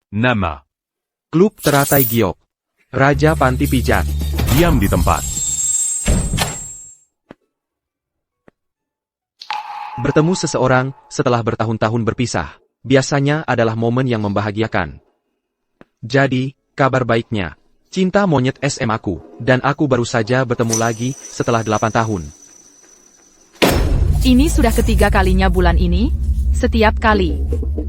Nama. Klub Teratai Giok. Raja Panti Pijat. Diam di tempat. Bertemu seseorang setelah bertahun-tahun berpisah, biasanya adalah momen yang membahagiakan. Jadi, kabar baiknya, cinta monyet SM aku, dan aku baru saja bertemu lagi setelah 8 tahun. Ini sudah ketiga kalinya bulan ini. Setiap kali,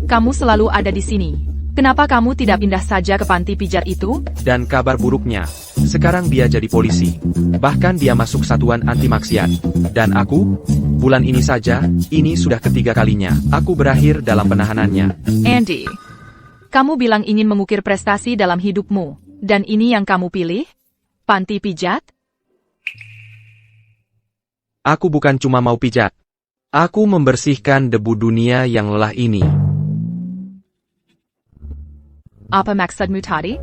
kamu selalu ada di sini. Kenapa kamu tidak pindah saja ke panti pijat itu? Dan kabar buruknya, sekarang dia jadi polisi. Bahkan dia masuk satuan anti maksiat. Dan aku, bulan ini saja, ini sudah ketiga kalinya, aku berakhir dalam penahanannya. Andy, kamu bilang ingin mengukir prestasi dalam hidupmu, dan ini yang kamu pilih? Panti pijat? Aku bukan cuma mau pijat. Aku membersihkan debu dunia yang lelah ini. Apa maksudmu tadi?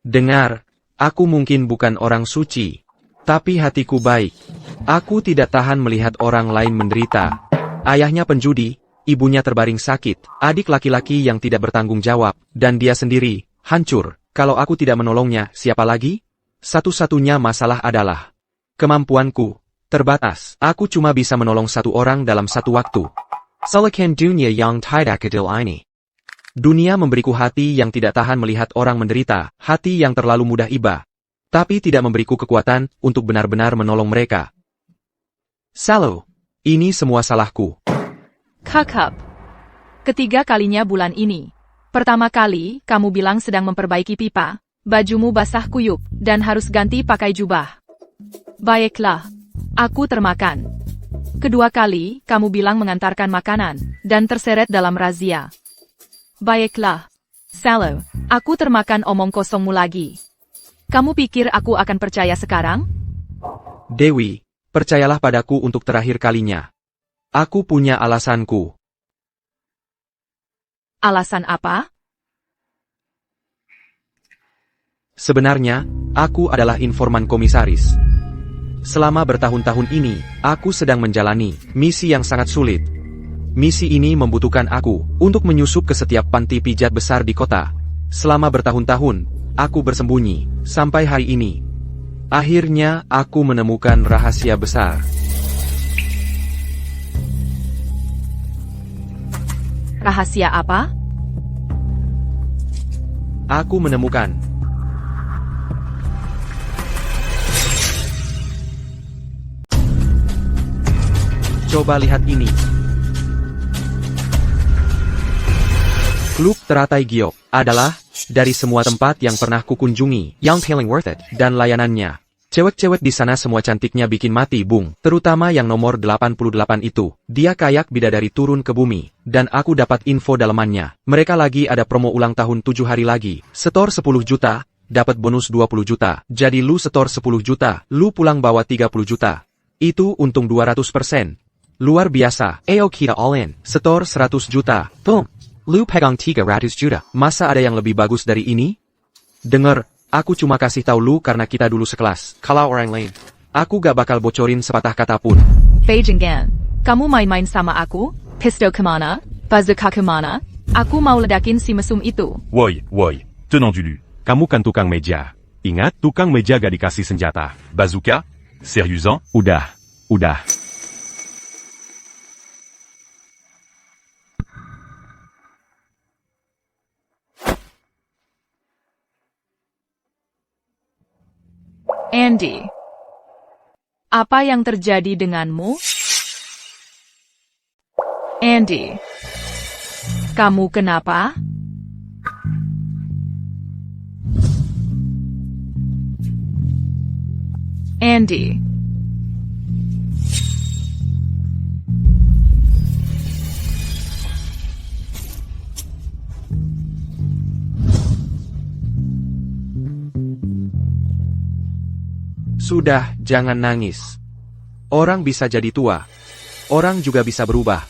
Dengar, aku mungkin bukan orang suci, tapi hatiku baik. Aku tidak tahan melihat orang lain menderita. Ayahnya penjudi, ibunya terbaring sakit, adik laki-laki yang tidak bertanggung jawab, dan dia sendiri, hancur. Kalau aku tidak menolongnya, siapa lagi? Satu-satunya masalah adalah kemampuanku terbatas. Aku cuma bisa menolong satu orang dalam satu waktu. Salakan dunia yang tidak adil ini. Dunia memberiku hati yang tidak tahan melihat orang menderita, hati yang terlalu mudah iba. Tapi tidak memberiku kekuatan untuk benar-benar menolong mereka. Salo, ini semua salahku. Kakak. Ketiga kalinya bulan ini. Pertama kali, kamu bilang sedang memperbaiki pipa. Bajumu basah kuyup, dan harus ganti pakai jubah. Baiklah. Aku termakan. Kedua kali, kamu bilang mengantarkan makanan, dan terseret dalam razia. Baiklah. Salo, aku termakan omong kosongmu lagi. Kamu pikir aku akan percaya sekarang? Dewi, percayalah padaku untuk terakhir kalinya. Aku punya alasanku. Alasan apa? Sebenarnya, aku adalah informan komisaris. Selama bertahun-tahun ini, aku sedang menjalani misi yang sangat sulit. Misi ini membutuhkan aku untuk menyusup ke setiap panti pijat besar di kota. Selama bertahun-tahun, aku bersembunyi, sampai hari ini. Akhirnya, aku menemukan rahasia besar. Rahasia apa? Aku menemukan. Coba lihat ini. Klub Teratai Giok adalah, dari semua tempat yang pernah kukunjungi, yang paling worth it, dan layanannya. Cewek-cewek di sana semua cantiknya bikin mati bung, terutama yang nomor 88 itu. Dia kayak bidadari turun ke bumi, dan aku dapat info dalamannya. Mereka lagi ada promo ulang tahun 7 hari lagi. Setor 10 juta, dapat bonus 20 juta. Jadi lu setor 10 juta, lu pulang bawa 30 juta. Itu untung 200%. Luar biasa. Ayo kita all in. Setor 100 juta. Boom. Lu pegang 300 juta. Masa ada yang lebih bagus dari ini? Dengar, aku cuma kasih tahu lu karena kita dulu sekelas. Kalau orang lain, aku gak bakal bocorin sepatah kata pun. Beijing Gan, kamu main-main sama aku? Pisto kemana? Bazooka kemana? Aku mau ledakin si mesum itu. Woi, tenang dulu. Kamu kan tukang meja. Ingat, tukang meja gak dikasih senjata. Bazooka? Seriusan? Udah. Andy, apa yang terjadi denganmu? Andy, kamu kenapa? Andy. Sudah, jangan nangis. Orang bisa jadi tua. Orang juga bisa berubah.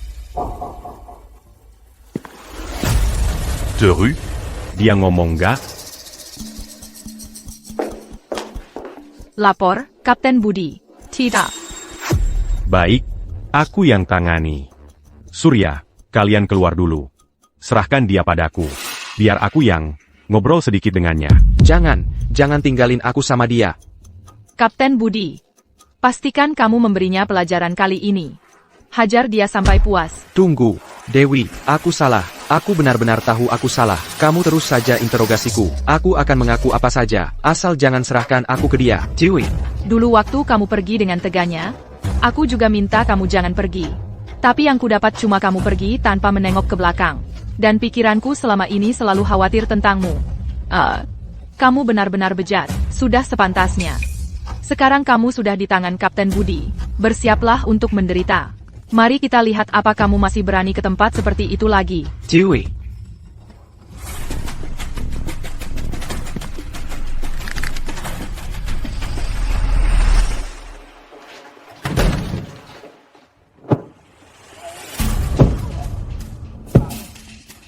Terus? Dia ngomong gak? Lapor, Kapten Budi. Tidak. Baik, aku yang tangani. Surya, kalian keluar dulu. serahkan dia padaku. Biar aku yang ngobrol sedikit dengannya. Jangan tinggalin aku sama dia. Kapten Budi, pastikan kamu memberinya pelajaran kali ini. Hajar dia sampai puas. Tunggu, Dewi, aku salah. Aku benar-benar tahu aku salah. Kamu terus saja interogasiku. Aku akan mengaku apa saja, asal jangan serahkan aku ke dia. Dewi. Dulu waktu kamu pergi dengan teganya, aku juga minta kamu jangan pergi. Tapi yang kudapat cuma kamu pergi tanpa menengok ke belakang. Dan pikiranku selama ini selalu khawatir tentangmu. Kamu benar-benar bejat. Sudah sepantasnya. Sekarang kamu sudah di tangan Kapten Budi. Bersiaplah untuk menderita. Mari kita lihat apa kamu masih berani ke tempat seperti itu lagi. Dewi.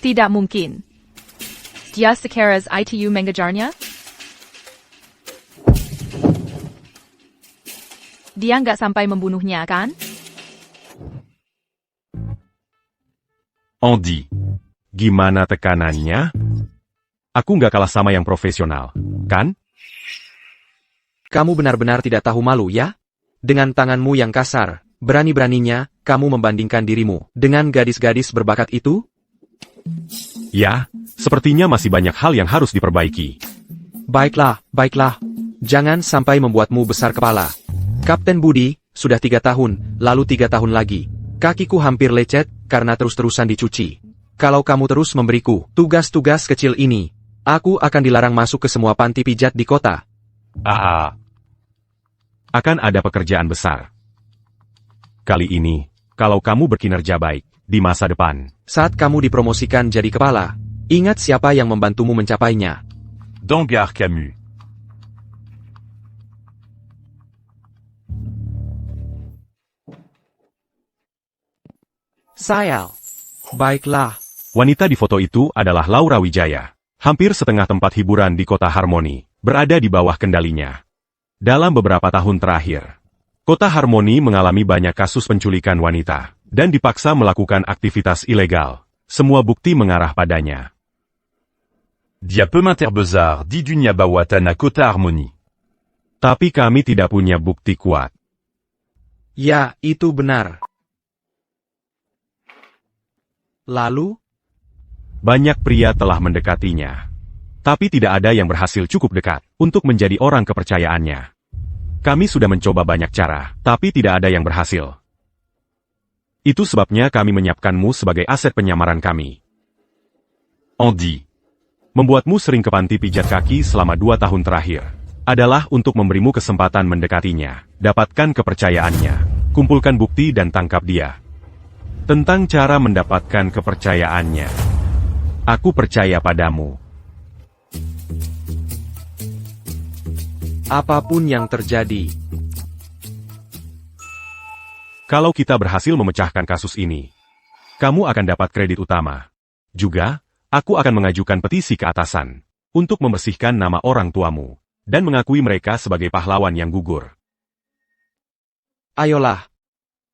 Tidak mungkin. Dia sekeras itu mengejarnya? Dia nggak sampai membunuhnya, kan? Andy, gimana tekanannya? Aku nggak kalah sama yang profesional, kan? Kamu benar-benar tidak tahu malu ya? Dengan tanganmu yang kasar, berani-beraninya, kamu membandingkan dirimu dengan gadis-gadis berbakat itu? Ya, sepertinya masih banyak hal yang harus diperbaiki. Baiklah. Jangan sampai membuatmu besar kepala. Kapten Budi, sudah 3 tahun, lalu 3 tahun lagi. Kakiku hampir lecet, karena terus-terusan dicuci. Kalau kamu terus memberiku tugas-tugas kecil ini, aku akan dilarang masuk ke semua panti pijat di kota. Akan ada pekerjaan besar. Kali ini, kalau kamu berkinerja baik, di masa depan. Saat kamu dipromosikan jadi kepala, ingat siapa yang membantumu mencapainya. Dangar Camus. Sayal. Baiklah. Wanita di foto itu adalah Laura Wijaya. Hampir setengah tempat hiburan di kota Harmoni berada di bawah kendalinya. Dalam beberapa tahun terakhir, kota Harmoni mengalami banyak kasus penculikan wanita dan dipaksa melakukan aktivitas ilegal. Semua bukti mengarah padanya. Dia peminterbesar di dunia bawah tanah kota Harmoni. Tapi kami tidak punya bukti kuat. Ya, itu benar. Lalu? Banyak pria telah mendekatinya. Tapi tidak ada yang berhasil cukup dekat untuk menjadi orang kepercayaannya. Kami sudah mencoba banyak cara, tapi tidak ada yang berhasil. Itu sebabnya kami menyiapkanmu sebagai aset penyamaran kami. Andy, Membuatmu sering ke panti pijat kaki selama 2 tahun terakhir adalah untuk memberimu kesempatan mendekatinya, dapatkan kepercayaannya, kumpulkan bukti dan tangkap dia. Tentang cara mendapatkan kepercayaannya, aku percaya padamu. Apapun yang terjadi. Kalau kita berhasil memecahkan kasus ini, kamu akan dapat kredit utama. Juga, aku akan mengajukan petisi ke atasan untuk membersihkan nama orang tuamu dan mengakui mereka sebagai pahlawan yang gugur. Ayolah.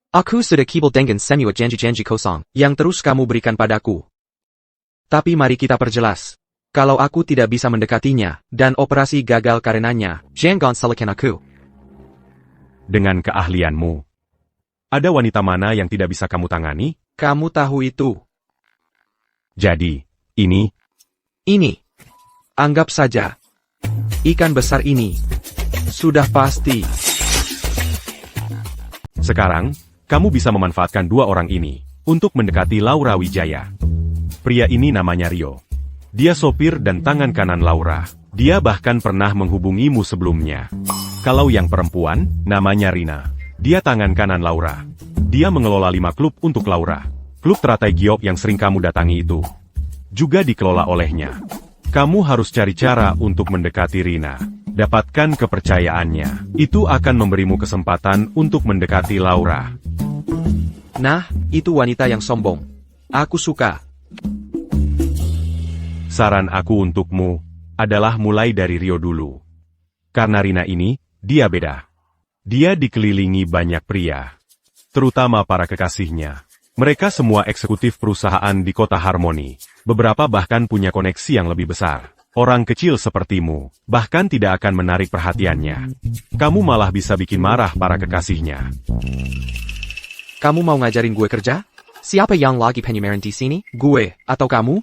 Aku sudah kibul dengan semua janji-janji kosong yang terus kamu berikan padaku. Tapi mari kita perjelas. Kalau aku tidak bisa mendekatinya, dan operasi gagal karenanya, jangan salahkan aku. Dengan keahlianmu, ada wanita mana yang tidak bisa kamu tangani? Kamu tahu itu. Jadi, ini. Anggap saja. Ikan besar ini. Sudah pasti. Sekarang, kamu bisa memanfaatkan 2 orang ini untuk mendekati Laura Wijaya. Pria ini namanya Rio. Dia sopir dan tangan kanan Laura. Dia bahkan pernah menghubungimu sebelumnya. Kalau yang perempuan, namanya Rina. Dia tangan kanan Laura. Dia mengelola 5 klub untuk Laura. Klub teratai giok yang sering kamu datangi itu juga dikelola olehnya. Kamu harus cari cara untuk mendekati Rina. Dapatkan kepercayaannya. Itu akan memberimu kesempatan untuk mendekati Laura. Nah, itu wanita yang sombong. Aku suka. Saran aku untukmu adalah mulai dari Rio dulu. Karena Rina ini, dia beda. Dia dikelilingi banyak pria, terutama para kekasihnya. Mereka semua eksekutif perusahaan di kota Harmoni. Beberapa bahkan punya koneksi yang lebih besar. Orang kecil sepertimu, bahkan tidak akan menarik perhatiannya. Kamu malah bisa bikin marah para kekasihnya. Kamu mau ngajarin gue kerja? Siapa yang lagi penyemeran di sini? Gue, atau kamu?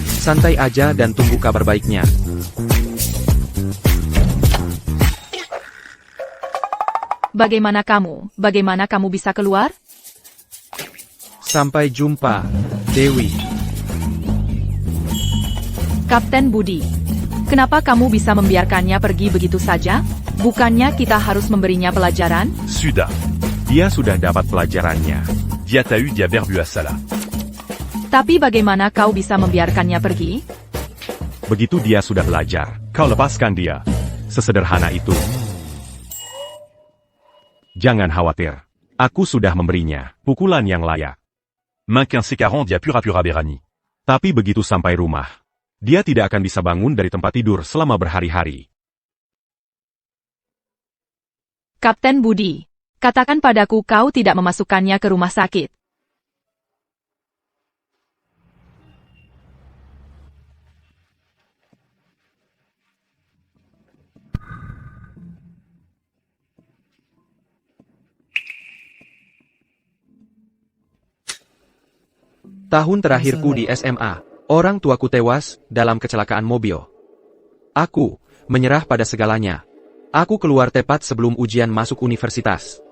Santai aja dan tunggu kabar baiknya. Bagaimana kamu? Bagaimana kamu bisa keluar? Sampai jumpa, Dewi. Kapten Budi, kenapa kamu bisa membiarkannya pergi begitu saja? Bukannya kita harus memberinya pelajaran? Suda. Dia sudah dapat pelajarannya. Dia tahu dia berbu à Salah. Tapi bagaimana kau bisa membiarkannya pergi? Begitu dia sudah belajar, kau lepaskan dia. Sesederhana itu. Jangan khawatir. Aku sudah memberinya pukulan yang layak. Main 15 dia pura berani. Tapi begitu sampai rumah, dia tidak akan bisa bangun dari tempat tidur selama berhari-hari. Kapten Budi, katakan padaku kau tidak memasukkannya ke rumah sakit. Tahun terakhirku di SMA, orang tuaku tewas dalam kecelakaan mobil. Aku menyerah pada segalanya. Aku keluar tepat sebelum ujian masuk universitas.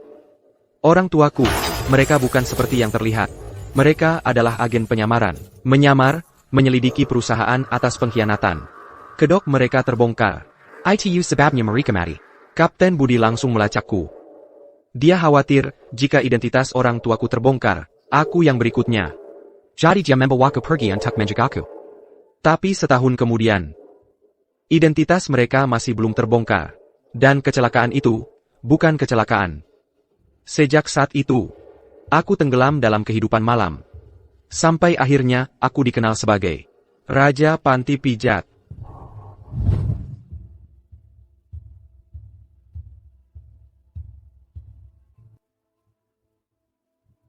Orang tuaku, mereka bukan seperti yang terlihat. Mereka adalah agen penyamaran. Menyamar, menyelidiki perusahaan atas pengkhianatan. Kedok mereka terbongkar. ITU sebabnya mereka mati. Kapten Budi langsung melacakku. Dia khawatir jika identitas orang tuaku terbongkar, aku yang berikutnya. Jadi dia membawaku pergi untuk menjagaku. Tapi setahun kemudian, identitas mereka masih belum terbongkar. Dan kecelakaan itu, bukan kecelakaan. Sejak saat itu, aku tenggelam dalam kehidupan malam. Sampai akhirnya, aku dikenal sebagai Raja Panti Pijat.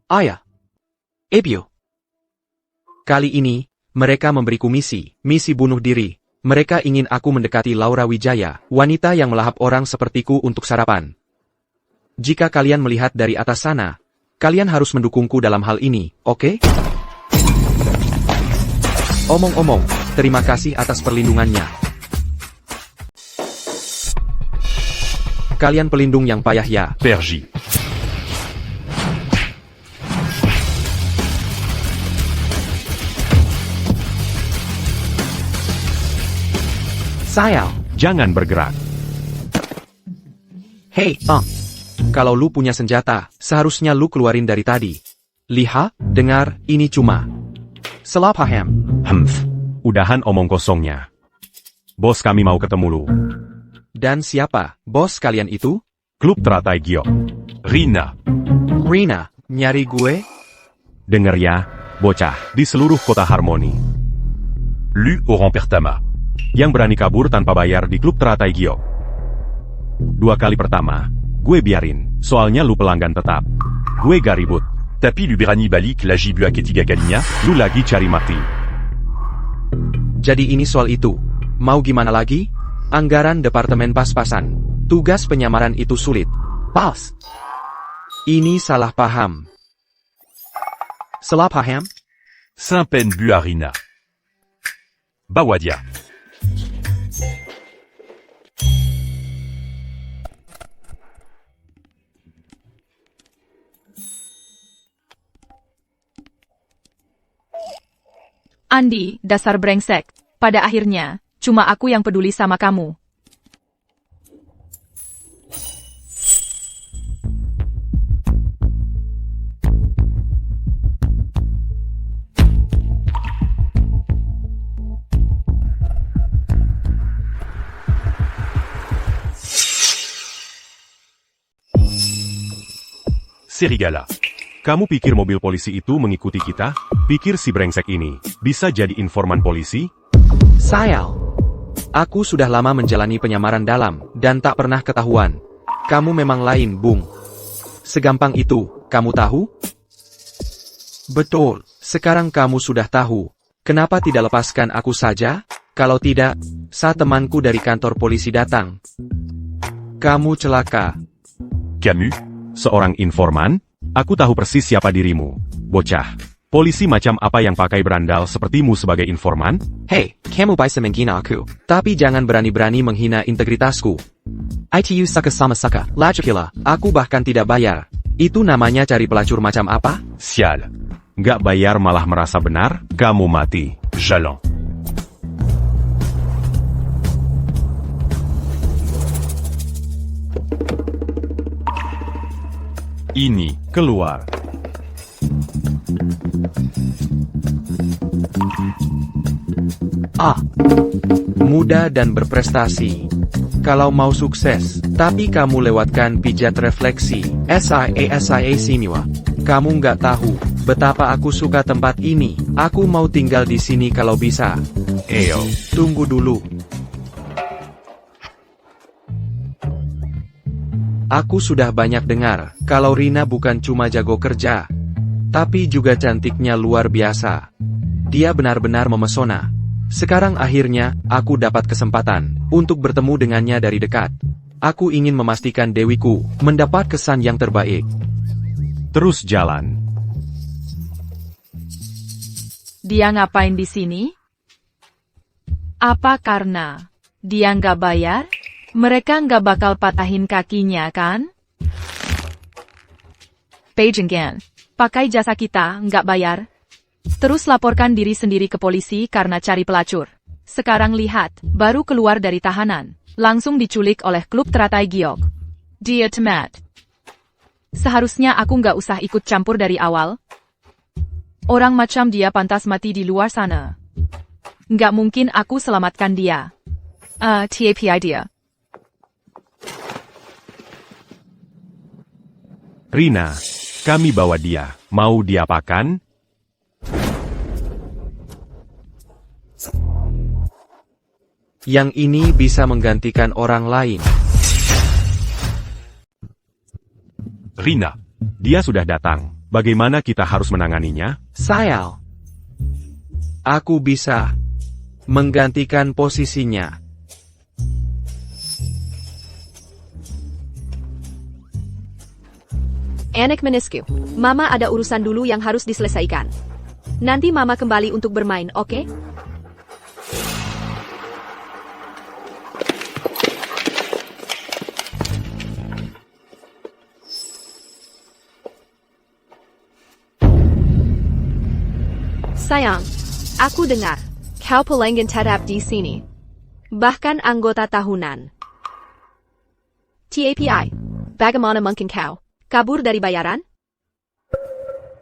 Ayah. Ebio. Kali ini, mereka memberiku misi bunuh diri. Mereka ingin aku mendekati Laura Wijaya, wanita yang melahap orang sepertiku untuk sarapan. Jika kalian melihat dari atas sana, kalian harus mendukungku dalam hal ini, oke? Omong-omong, terima kasih atas perlindungannya. Kalian pelindung yang payah ya. Pergi. Sayal. Jangan bergerak. Hey, kalau lu punya senjata, seharusnya lu keluarin dari tadi. Lihat, dengar, ini cuma salah paham. Udahan omong kosongnya. Bos kami mau ketemu lu. Dan siapa, bos kalian itu? Klub Teratai Giok. Rina. Rina, nyari gue? Dengar ya, bocah, di seluruh kota Harmoni. Lu orang pertama. Yang berani kabur tanpa bayar di klub Teratai Giok. 2 kali pertama, gue biarin, soalnya lu pelanggan tetap. Gue gak ribut. Tapi lu berani balik lagi buat ketiga kalinya? Lu lagi cari mati. Jadi ini soal itu. Mau gimana lagi? Anggaran departemen pas-pasan. Tugas penyamaran itu sulit. Pas. Ini salah paham. Salah paham? Saint-Pen bu à Rina. Bawa dia. Andi, dasar brengsek. Pada akhirnya, cuma aku yang peduli sama kamu. Serigala. Kamu pikir mobil polisi itu mengikuti kita? Pikir si brengsek ini bisa jadi informan polisi? Sayal. Aku sudah lama menjalani penyamaran dalam dan tak pernah ketahuan. Kamu memang lain, Bung. Segampang itu. kamu tahu? Betul, sekarang kamu sudah tahu. Kenapa tidak lepaskan aku saja? Kalau tidak, saat temanku dari kantor polisi datang, kamu celaka. Camus? Seorang informan? Aku tahu persis siapa dirimu. Bocah. Polisi macam apa yang pakai berandal sepertimu sebagai informan? Hei, kamu bisa menghina aku, tapi jangan berani-berani menghina integritasku. ITU suka sama suka, lagipula, aku bahkan tidak bayar. Itu namanya cari pelacur macam apa? Sial. Nggak bayar malah merasa benar? Kamu mati. Jalan. Ini. Keluar. Muda dan berprestasi. Kalau mau sukses, tapi kamu lewatkan pijat refleksi, SIA semua. Kamu nggak tahu betapa aku suka tempat ini. Aku mau tinggal di sini kalau bisa. Tunggu dulu. Aku sudah banyak dengar kalau Rina bukan cuma jago kerja, tapi juga cantiknya luar biasa. Dia benar-benar memesona. Sekarang akhirnya, aku dapat kesempatan untuk bertemu dengannya dari dekat. Aku ingin memastikan Dewiku mendapat kesan yang terbaik. Terus jalan. Dia ngapain di sini? Apa karena dia nggak bayar? Mereka nggak bakal patahin kakinya, kan? Pejenggan. Pakai jasa kita, nggak bayar. Terus laporkan diri sendiri ke polisi karena cari pelacur. Sekarang lihat, baru keluar dari tahanan. Langsung diculik oleh klub teratai giok. Dia temat. Seharusnya aku nggak usah ikut campur dari awal. Orang macam dia pantas mati di luar sana. Nggak mungkin aku selamatkan dia. TAPI dia. Rina, kami bawa dia. Mau diapakan? Yang ini bisa menggantikan orang lain. Rina. Dia sudah datang. Bagaimana kita harus menanganinya? Sayal. Aku bisa menggantikan posisinya. Anak menisku, Mama ada urusan dulu yang harus diselesaikan. Nanti Mama kembali untuk bermain, oke? Sayang, aku dengar, kau pelanggan tetap di sini. Bahkan anggota tahunan. TAPI, bagaimana mungkin kau kabur dari bayaran?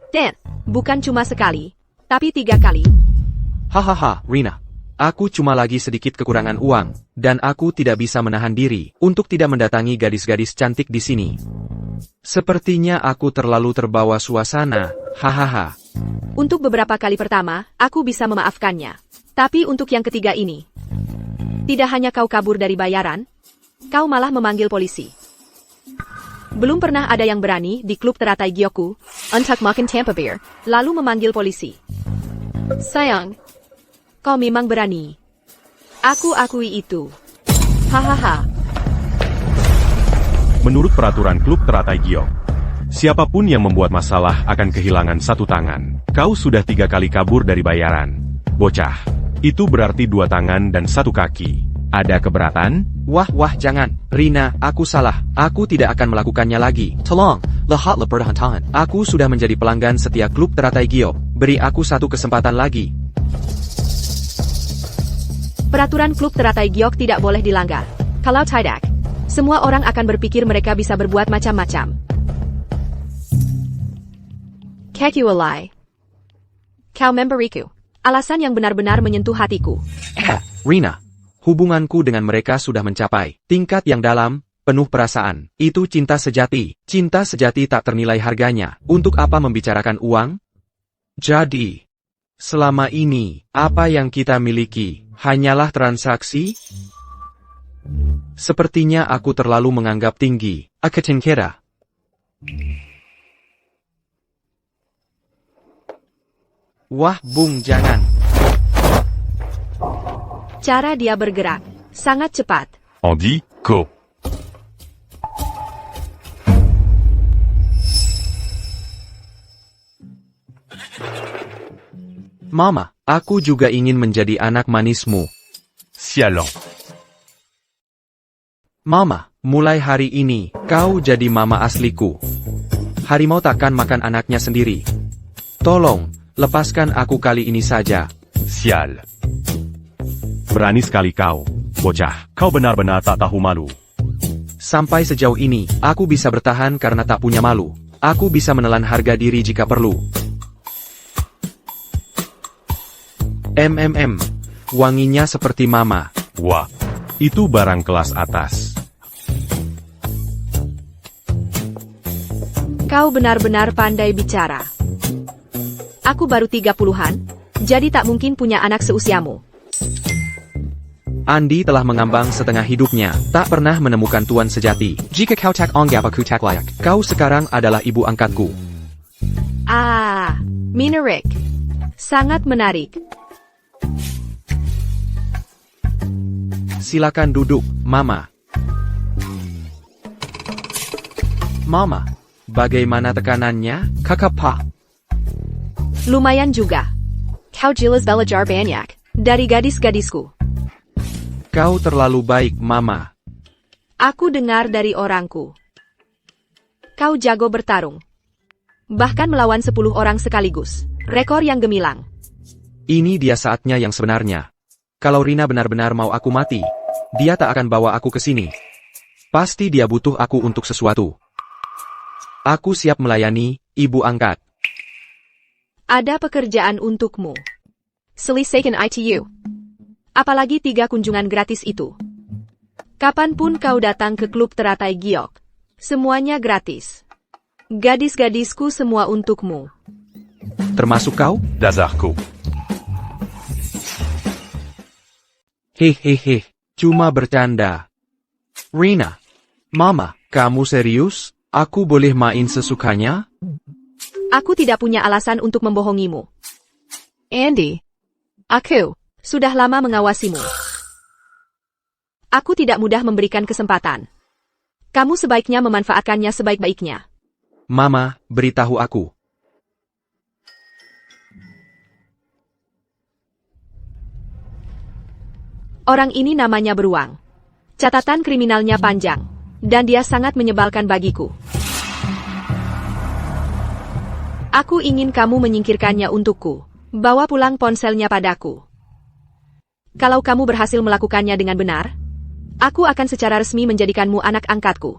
Dan, bukan cuma sekali, tapi 3 kali. Hahaha, Rina. Aku cuma lagi sedikit kekurangan uang, dan aku tidak bisa menahan diri untuk tidak mendatangi gadis-gadis cantik di sini. Sepertinya aku terlalu terbawa suasana, hahaha. Untuk beberapa kali pertama, aku bisa memaafkannya. Tapi untuk yang ketiga ini, tidak hanya kau kabur dari bayaran, kau malah memanggil polisi. Belum pernah ada yang berani di klub teratai Gyoku untuk makan Tampa Beer, lalu memanggil polisi. Sayang, kau memang berani. Aku akui itu. Hahaha. Menurut peraturan klub teratai giok, siapapun yang membuat masalah akan kehilangan 1 tangan. Kau sudah 3 kali kabur dari bayaran. Bocah, itu berarti 2 tangan dan 1 kaki. Ada keberatan? Wah, jangan. Rina, aku salah. Aku tidak akan melakukannya lagi. Tolong, lihatlah pertahanan. Aku sudah menjadi pelanggan setia klub teratai giok. Beri aku 1 kesempatan lagi. Peraturan klub teratai giok tidak boleh dilanggar. Kalau tidak, semua orang akan berpikir mereka bisa berbuat macam-macam. Kekualai. Kau memberiku alasan yang benar-benar menyentuh hatiku. Rina, hubunganku dengan mereka sudah mencapai tingkat yang dalam, penuh perasaan. Itu cinta sejati. Cinta sejati tak ternilai harganya. Untuk apa membicarakan uang? Jadi, selama ini, apa yang kita miliki hanyalah transaksi? Sepertinya aku terlalu menganggap tinggi. Ketingkera. Wah, Bung, jangan. Cara dia bergerak sangat cepat. Andy, Ko. Mama, aku juga ingin menjadi anak manismu. Sialan. Mama, mulai hari ini, kau jadi mama asliku. Harimau takkan makan anaknya sendiri. Tolong, lepaskan aku kali ini saja. Sial. Berani sekali kau, bocah. Kau benar-benar tak tahu malu. Sampai sejauh ini, aku bisa bertahan karena tak punya malu. Aku bisa menelan harga diri jika perlu. Wanginya seperti mama. Wah. Itu barang kelas atas. Kau benar-benar pandai bicara. Aku baru 30-an, jadi tak mungkin punya anak seusiamu. Andy telah mengambang setengah hidupnya, tak pernah menemukan tuan sejati. Jika kau tak anggap aku tak layak, kau sekarang adalah ibu angkatku. Ah, menarik. Sangat menarik. Silakan duduk, Mama. Mama, bagaimana tekanannya, kakak Pak? Lumayan juga. Kau jelas belajar banyak dari gadis-gadisku. Kau terlalu baik, Mama. Aku dengar dari orangku. Kau jago bertarung. Bahkan melawan 10 orang sekaligus. Rekor yang gemilang. Ini dia saatnya yang sebenarnya. Kalau Rina benar-benar mau aku mati, dia tak akan bawa aku ke sini. Pasti dia butuh aku untuk sesuatu. Aku siap melayani, ibu angkat. Ada pekerjaan untukmu. Selesaikan ITU. Apalagi 3 kunjungan gratis itu. Kapanpun kau datang ke klub teratai giok, semuanya gratis. Gadis-gadisku semua untukmu. Termasuk kau? Dazarko. Hehehe, cuma bercanda. Rina, Mama, kamu serius? Aku boleh main sesukanya? Aku tidak punya alasan untuk membohongimu. Andy. Aku. Sudah lama mengawasimu. Aku tidak mudah memberikan kesempatan. Kamu sebaiknya memanfaatkannya sebaik-baiknya. Mama, beritahu aku. Orang ini namanya Beruang. Catatan kriminalnya panjang, dan dia sangat menyebalkan bagiku. Aku ingin kamu menyingkirkannya untukku. Bawa pulang ponselnya padaku. Kalau kamu berhasil melakukannya dengan benar, aku akan secara resmi menjadikanmu anak angkatku.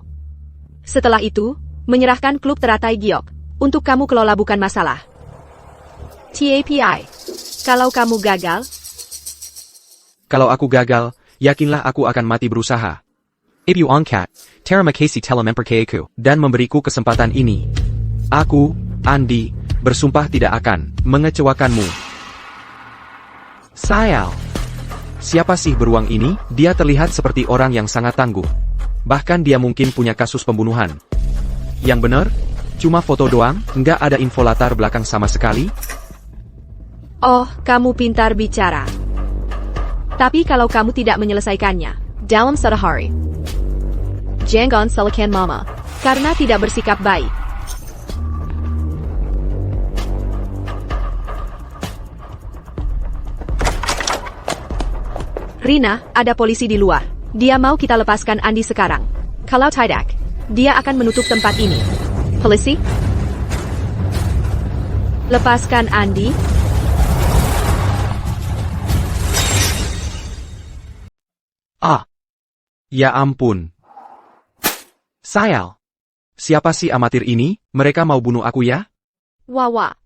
Setelah itu, menyerahkan klub teratai giok, untuk kamu kelola bukan masalah. TAPI. Kalau kamu gagal, Kalau aku gagal, yakinlah aku akan mati berusaha. Ibu angkat, terima kasih telah mempercayaku, dan memberiku kesempatan ini. Aku, Andy, bersumpah tidak akan mengecewakanmu. Sayal. Siapa sih beruang ini? Dia terlihat seperti orang yang sangat tangguh. Bahkan dia mungkin punya kasus pembunuhan. Yang benar? Cuma foto doang, nggak ada info latar belakang sama sekali? oh, kamu pintar bicara. Tapi kalau kamu tidak menyelesaikannya, Dalam satu hari. Jangan salahkan Mama. karena tidak bersikap baik, Rina, ada polisi di luar. Dia mau kita lepaskan Andy sekarang. Kalau tidak, Dia akan menutup tempat ini. polisi? Lepaskan Andy. Ya ampun. Sayal. Siapa sih amatir ini? Mereka mau bunuh aku ya? Wawa.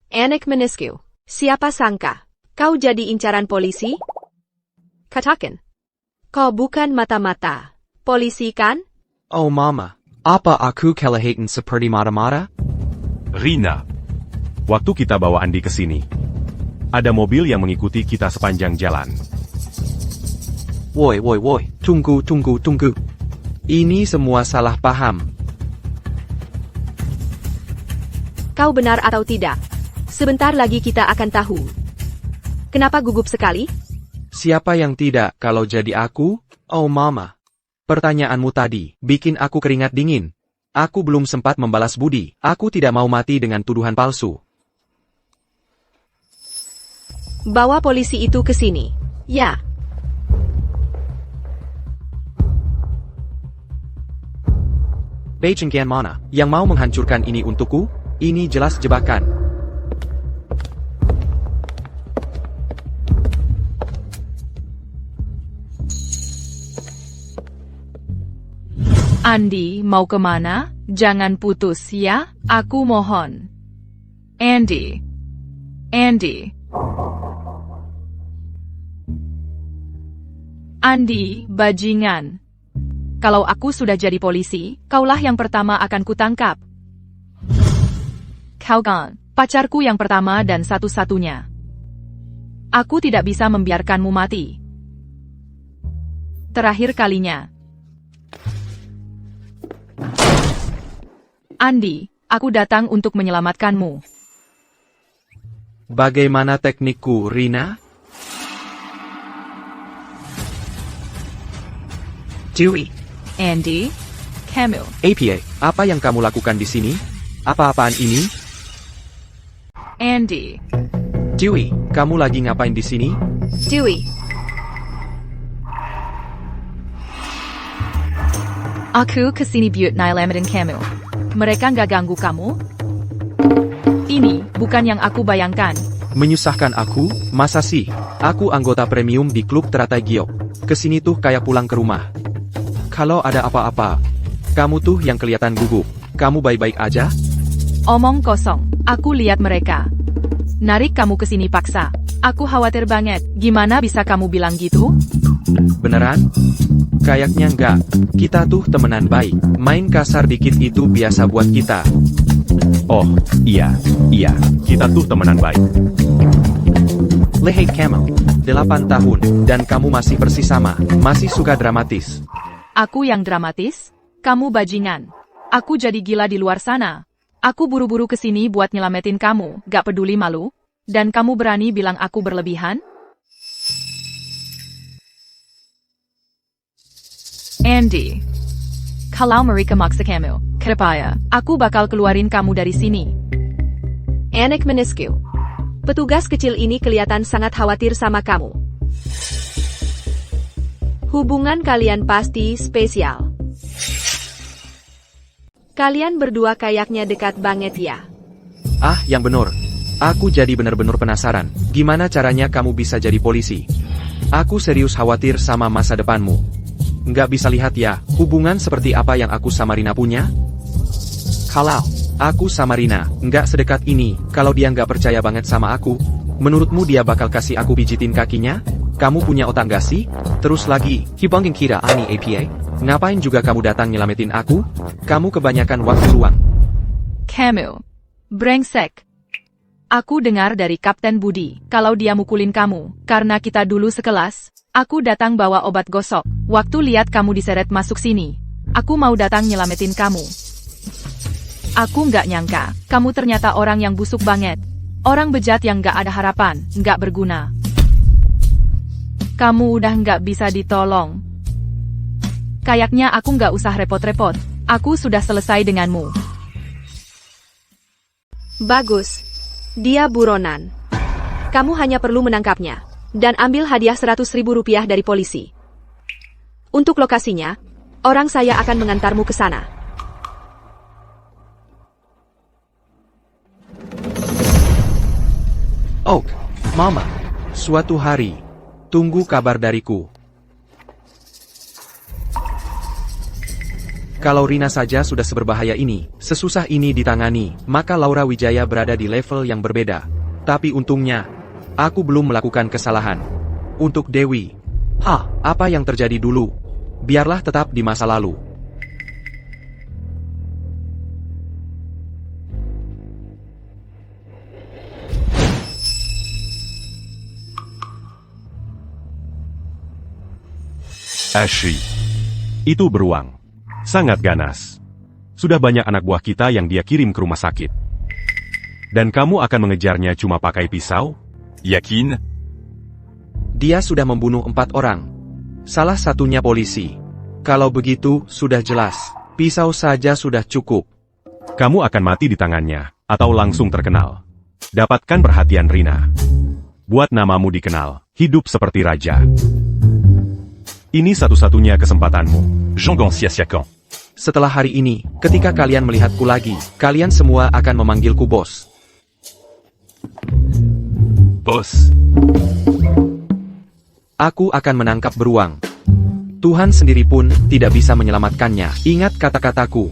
Anak menisku. Siapa sangka? Kau jadi incaran polisi? Katakan. Kau bukan mata-mata polisi kan? Oh mama. Apa aku kelihatan seperti mata-mata? Rina. Waktu kita bawa Andi ke sini, ada mobil yang mengikuti kita sepanjang jalan. Woi. Tunggu. Ini semua salah paham. Kau benar atau tidak? Sebentar lagi kita akan tahu. Kenapa gugup sekali? Siapa yang tidak kalau jadi aku? Oh mama. Pertanyaanmu tadi bikin aku keringat dingin. Aku belum sempat membalas budi. Aku tidak mau mati dengan tuduhan palsu. Bawa polisi itu ke sini. Ya. Beijingkian mana yang mau menghancurkan ini untukku? Ini jelas jebakan. Andi, mau kemana? Jangan putus ya, aku mohon. Andy. Andi, bajingan. Kalau aku sudah jadi polisi, kaulah yang pertama akan kutangkap. Kau kan, pacarku yang pertama dan satu-satunya. Aku tidak bisa membiarkanmu mati. Terakhir kalinya. Andi, aku datang untuk menyelamatkanmu. Bagaimana teknikku, Rina? Chewie. Andy, Camille. APA, apa yang kamu lakukan di sini? Apa-apaan ini? Andy, Chewie, kamu lagi ngapain di sini? Dewey. aku kesini buat nyelamatin Camille. Mereka nggak ganggu kamu? Ini bukan yang aku bayangkan. Menyusahkan aku? Masa sih? Aku anggota premium di klub teratai Giok. Kesini tuh kayak pulang ke rumah. Kalau ada apa-apa, kamu tuh yang kelihatan gugup. Kamu baik-baik aja? Omong kosong. Aku lihat mereka. Narik kamu ke sini paksa. Aku khawatir banget. Gimana bisa kamu bilang gitu? Beneran? Kayaknya enggak. Kita tuh temenan baik. Main kasar dikit itu biasa buat kita. Oh, iya, kita tuh temenan baik. Lehei Camel, 8 tahun, dan kamu masih persis sama. Masih suka dramatis. Aku yang dramatis? Kamu bajingan. Aku jadi gila di luar sana. Aku buru-buru kesini buat nyelamatin kamu, gak peduli malu? Dan kamu berani bilang aku berlebihan? Andy, kalau mereka maksa kamu, kerapaya, aku bakal keluarin kamu dari sini. Anak menisku. Petugas kecil ini kelihatan sangat khawatir sama kamu. Hubungan kalian pasti spesial. Kalian berdua kayaknya dekat banget ya. Ah, yang bener. Aku jadi bener-bener penasaran. Gimana caranya kamu bisa jadi polisi? Aku serius khawatir sama masa depanmu. Nggak bisa lihat ya, hubungan seperti apa yang aku sama Rina punya? Kalau aku sama Rina nggak sedekat ini, kalau dia nggak percaya banget sama aku, menurutmu dia bakal kasih aku pijitin kakinya? Kamu punya otak nggak sih? Terus lagi, hibangin kira ani APA? Ngapain juga kamu datang nyelamatin aku? Kamu kebanyakan waktu luang. Camille, brengsek. Aku dengar dari Kapten Budi, kalau dia mukulin kamu, karena kita dulu sekelas. Aku datang bawa obat gosok. Waktu lihat kamu diseret masuk sini, aku mau datang nyelamatin kamu. Aku nggak nyangka, kamu ternyata orang yang busuk banget. Orang bejat yang nggak ada harapan, nggak berguna. Kamu udah nggak bisa ditolong. Kayaknya aku nggak usah repot-repot. Aku sudah selesai denganmu. Bagus. Dia buronan. Kamu hanya perlu menangkapnya. Dan ambil hadiah 100.000 rupiah dari polisi. Untuk lokasinya, orang saya akan mengantarmu ke sana. Oh, Mama. Suatu hari, tunggu kabar dariku. Kalau Rina saja sudah seberbahaya ini, sesusah ini ditangani, maka Laura Wijaya berada di level yang berbeda. Tapi untungnya, aku belum melakukan kesalahan. Untuk Dewi, apa yang terjadi dulu? Biarlah tetap di masa lalu. Ashley. Itu beruang. Sangat ganas. Sudah banyak anak buah kita yang dia kirim ke rumah sakit. Dan kamu akan mengejarnya cuma pakai pisau? Yakin? Dia sudah membunuh 4 orang. Salah satunya polisi. Kalau begitu, sudah jelas. Pisau saja sudah cukup. Kamu akan mati di tangannya, atau langsung terkenal. Dapatkan perhatian Rina. Buat namamu dikenal, hidup seperti raja. Ini satu-satunya kesempatanmu. Jean Siakan. Setelah hari ini, ketika kalian melihatku lagi, kalian semua akan memanggilku bos. Boss. Aku akan menangkap beruang. Tuhan sendiri pun tidak bisa menyelamatkannya. Ingat kata-kataku.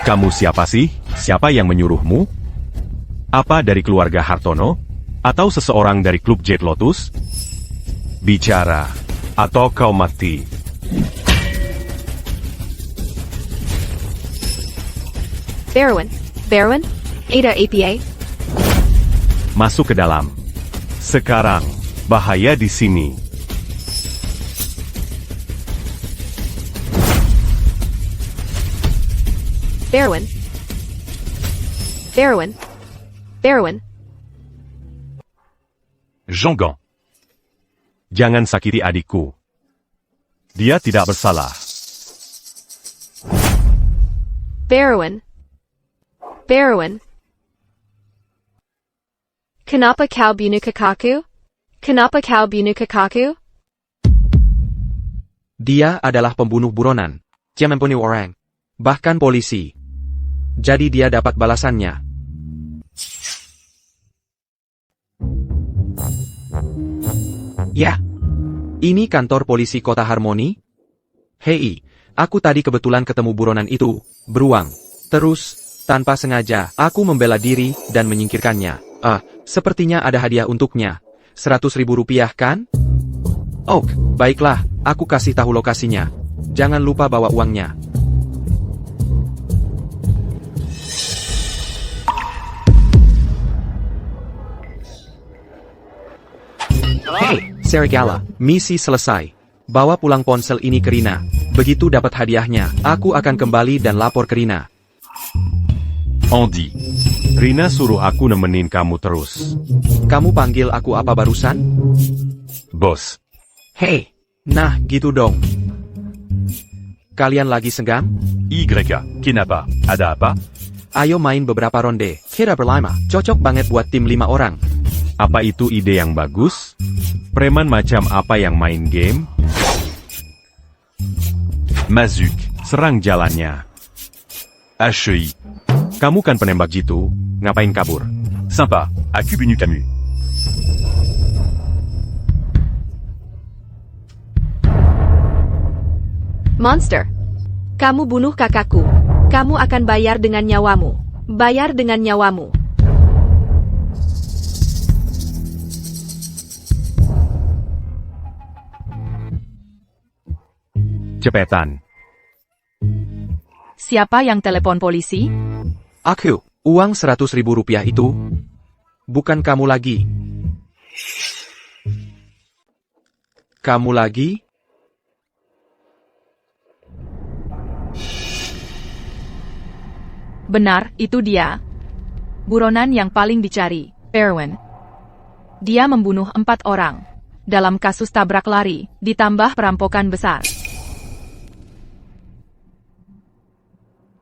Kamu siapa sih? Siapa yang menyuruhmu? Apa dari keluarga Hartono? Atau seseorang dari klub Jade Lotus? Bicara, atau kau mati. Barwin, Ada APA. Masuk ke dalam. Sekarang, bahaya di sini. Barwin. Jean. Jangan sakiti adikku. Dia tidak bersalah. Barwin. Kenapa kau bunuh kakakku? Dia adalah pembunuh buronan. Dia membunuh orang. Bahkan polisi. Jadi dia dapat balasannya. Ya. Ini kantor polisi Kota Harmoni? Hei, aku tadi kebetulan ketemu buronan itu, beruang. Terus, tanpa sengaja, aku membela diri dan menyingkirkannya. Sepertinya ada hadiah untuknya. 100.000 rupiah kan? Oh, baiklah, aku kasih tahu lokasinya. Jangan lupa bawa uangnya. Hey, Serigala, misi selesai. Bawa pulang ponsel ini ke Rina. Begitu dapat hadiahnya, aku akan kembali dan lapor ke Rina. Andy. Rina suruh aku nemenin kamu terus. Kamu panggil aku apa barusan? Boss. Hey, nah gitu dong. Kalian lagi senggang? Kenapa? Ada apa? Ayo main beberapa ronde. Kita berlima. Cocok banget buat tim 5 orang. Apa itu ide yang bagus? Preman macam apa yang main game? Mazuk. Serang jalannya. HEI. Kamu kan penembak jitu, ngapain kabur? Sympa. Aku bunuh kamu. Monster. Kamu bunuh kakakku. Kamu akan bayar dengan nyawamu. Bayar dengan nyawamu. Cepetan. Siapa yang telepon polisi? Aku, uang 100.000 rupiah itu. Bukan kamu lagi. Kamu lagi? Benar, itu dia. Buronan yang paling dicari, Erwin. Dia membunuh 4 orang. Dalam kasus tabrak lari, ditambah perampokan besar.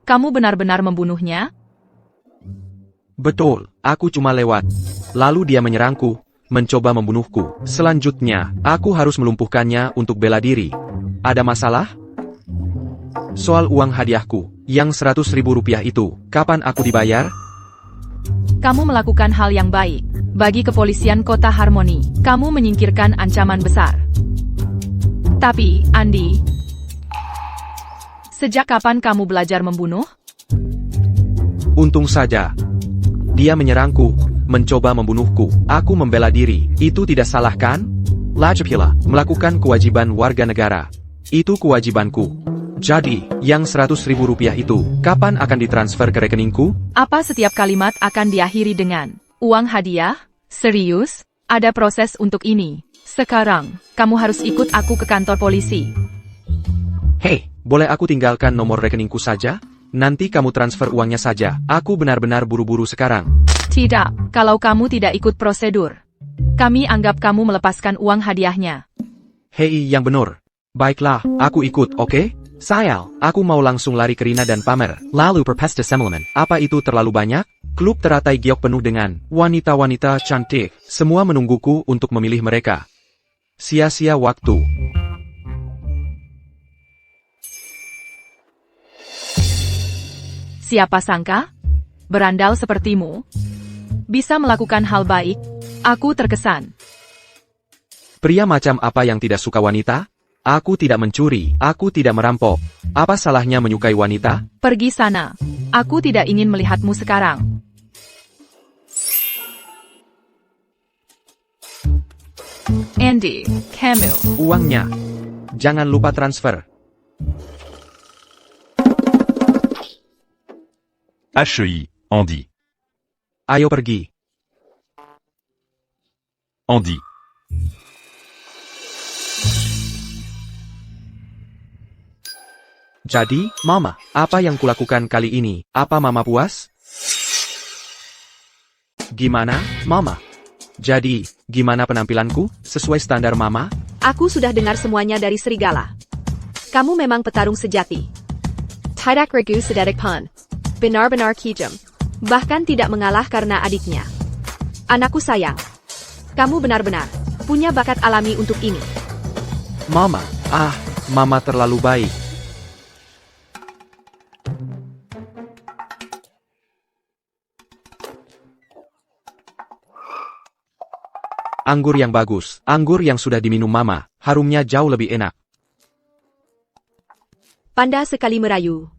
Kamu benar-benar membunuhnya? Betul, aku cuma lewat. Lalu dia menyerangku, mencoba membunuhku. Selanjutnya, aku harus melumpuhkannya untuk bela diri. Ada masalah? Soal uang hadiahku, yang 100.000 rupiah itu, kapan aku dibayar? Kamu melakukan hal yang baik. Bagi kepolisian Kota Harmoni, kamu menyingkirkan ancaman besar. Tapi, Andy, sejak kapan kamu belajar membunuh? Untung saja. Dia menyerangku, mencoba membunuhku. Aku membela diri. Itu tidak salah kan? Lagi pula, melakukan kewajiban warga negara. Itu kewajibanku. Jadi, yang 100.000 rupiah itu, kapan akan ditransfer ke rekeningku? Apa setiap kalimat akan diakhiri dengan uang hadiah? Serius? Ada proses untuk ini. Sekarang, kamu harus ikut aku ke kantor polisi. Hei, boleh aku tinggalkan nomor rekeningku saja? Nanti kamu transfer uangnya saja. Aku benar-benar buru-buru sekarang. Tidak, kalau kamu tidak ikut prosedur. Kami anggap kamu melepaskan uang hadiahnya. Hei, yang benar. Baiklah, aku ikut, oke? Sayal, aku mau langsung lari ke Rina dan pamer. Lalu perpesta semalaman. Apa itu terlalu banyak? Klub teratai giok penuh dengan wanita-wanita cantik. Semua menungguku untuk memilih mereka. Sia-sia waktu. Siapa sangka? Berandal sepertimu bisa melakukan hal baik. Aku terkesan. Pria macam apa yang tidak suka wanita? Aku tidak mencuri, aku tidak merampok. Apa salahnya menyukai wanita? Pergi sana. Aku tidak ingin melihatmu sekarang. Andy, Camille. Uangnya. Jangan lupa transfer. HEI, Andy. Ayo pergi. Andy. Jadi, Mama, apa yang kulakukan kali ini? Apa Mama puas? Gimana, Mama? Jadi, gimana penampilanku? Sesuai standar Mama? Aku sudah dengar semuanya dari Serigala. Kamu memang petarung sejati. Tidak ragu sedadak pun. Benar-benar kejam. Bahkan tidak mengalah karena adiknya. Anakku sayang. Kamu benar-benar punya bakat alami untuk ini. Mama, Mama terlalu baik. Anggur yang bagus, anggur yang sudah diminum Mama, harumnya jauh lebih enak. Panda sekali merayu.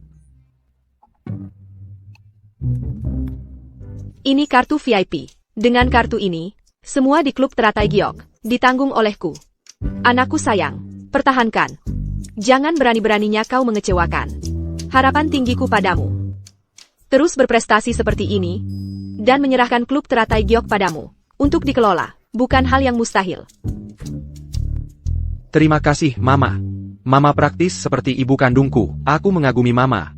Ini kartu VIP. Dengan kartu ini, semua di klub teratai giok ditanggung olehku. Anakku sayang, pertahankan. Jangan berani-beraninya kau mengecewakan harapan tinggiku padamu. Terus berprestasi seperti ini, dan menyerahkan klub teratai giok padamu untuk dikelola. Bukan hal yang mustahil. Terima kasih, Mama. Mama praktis seperti ibu kandungku. Aku mengagumi Mama.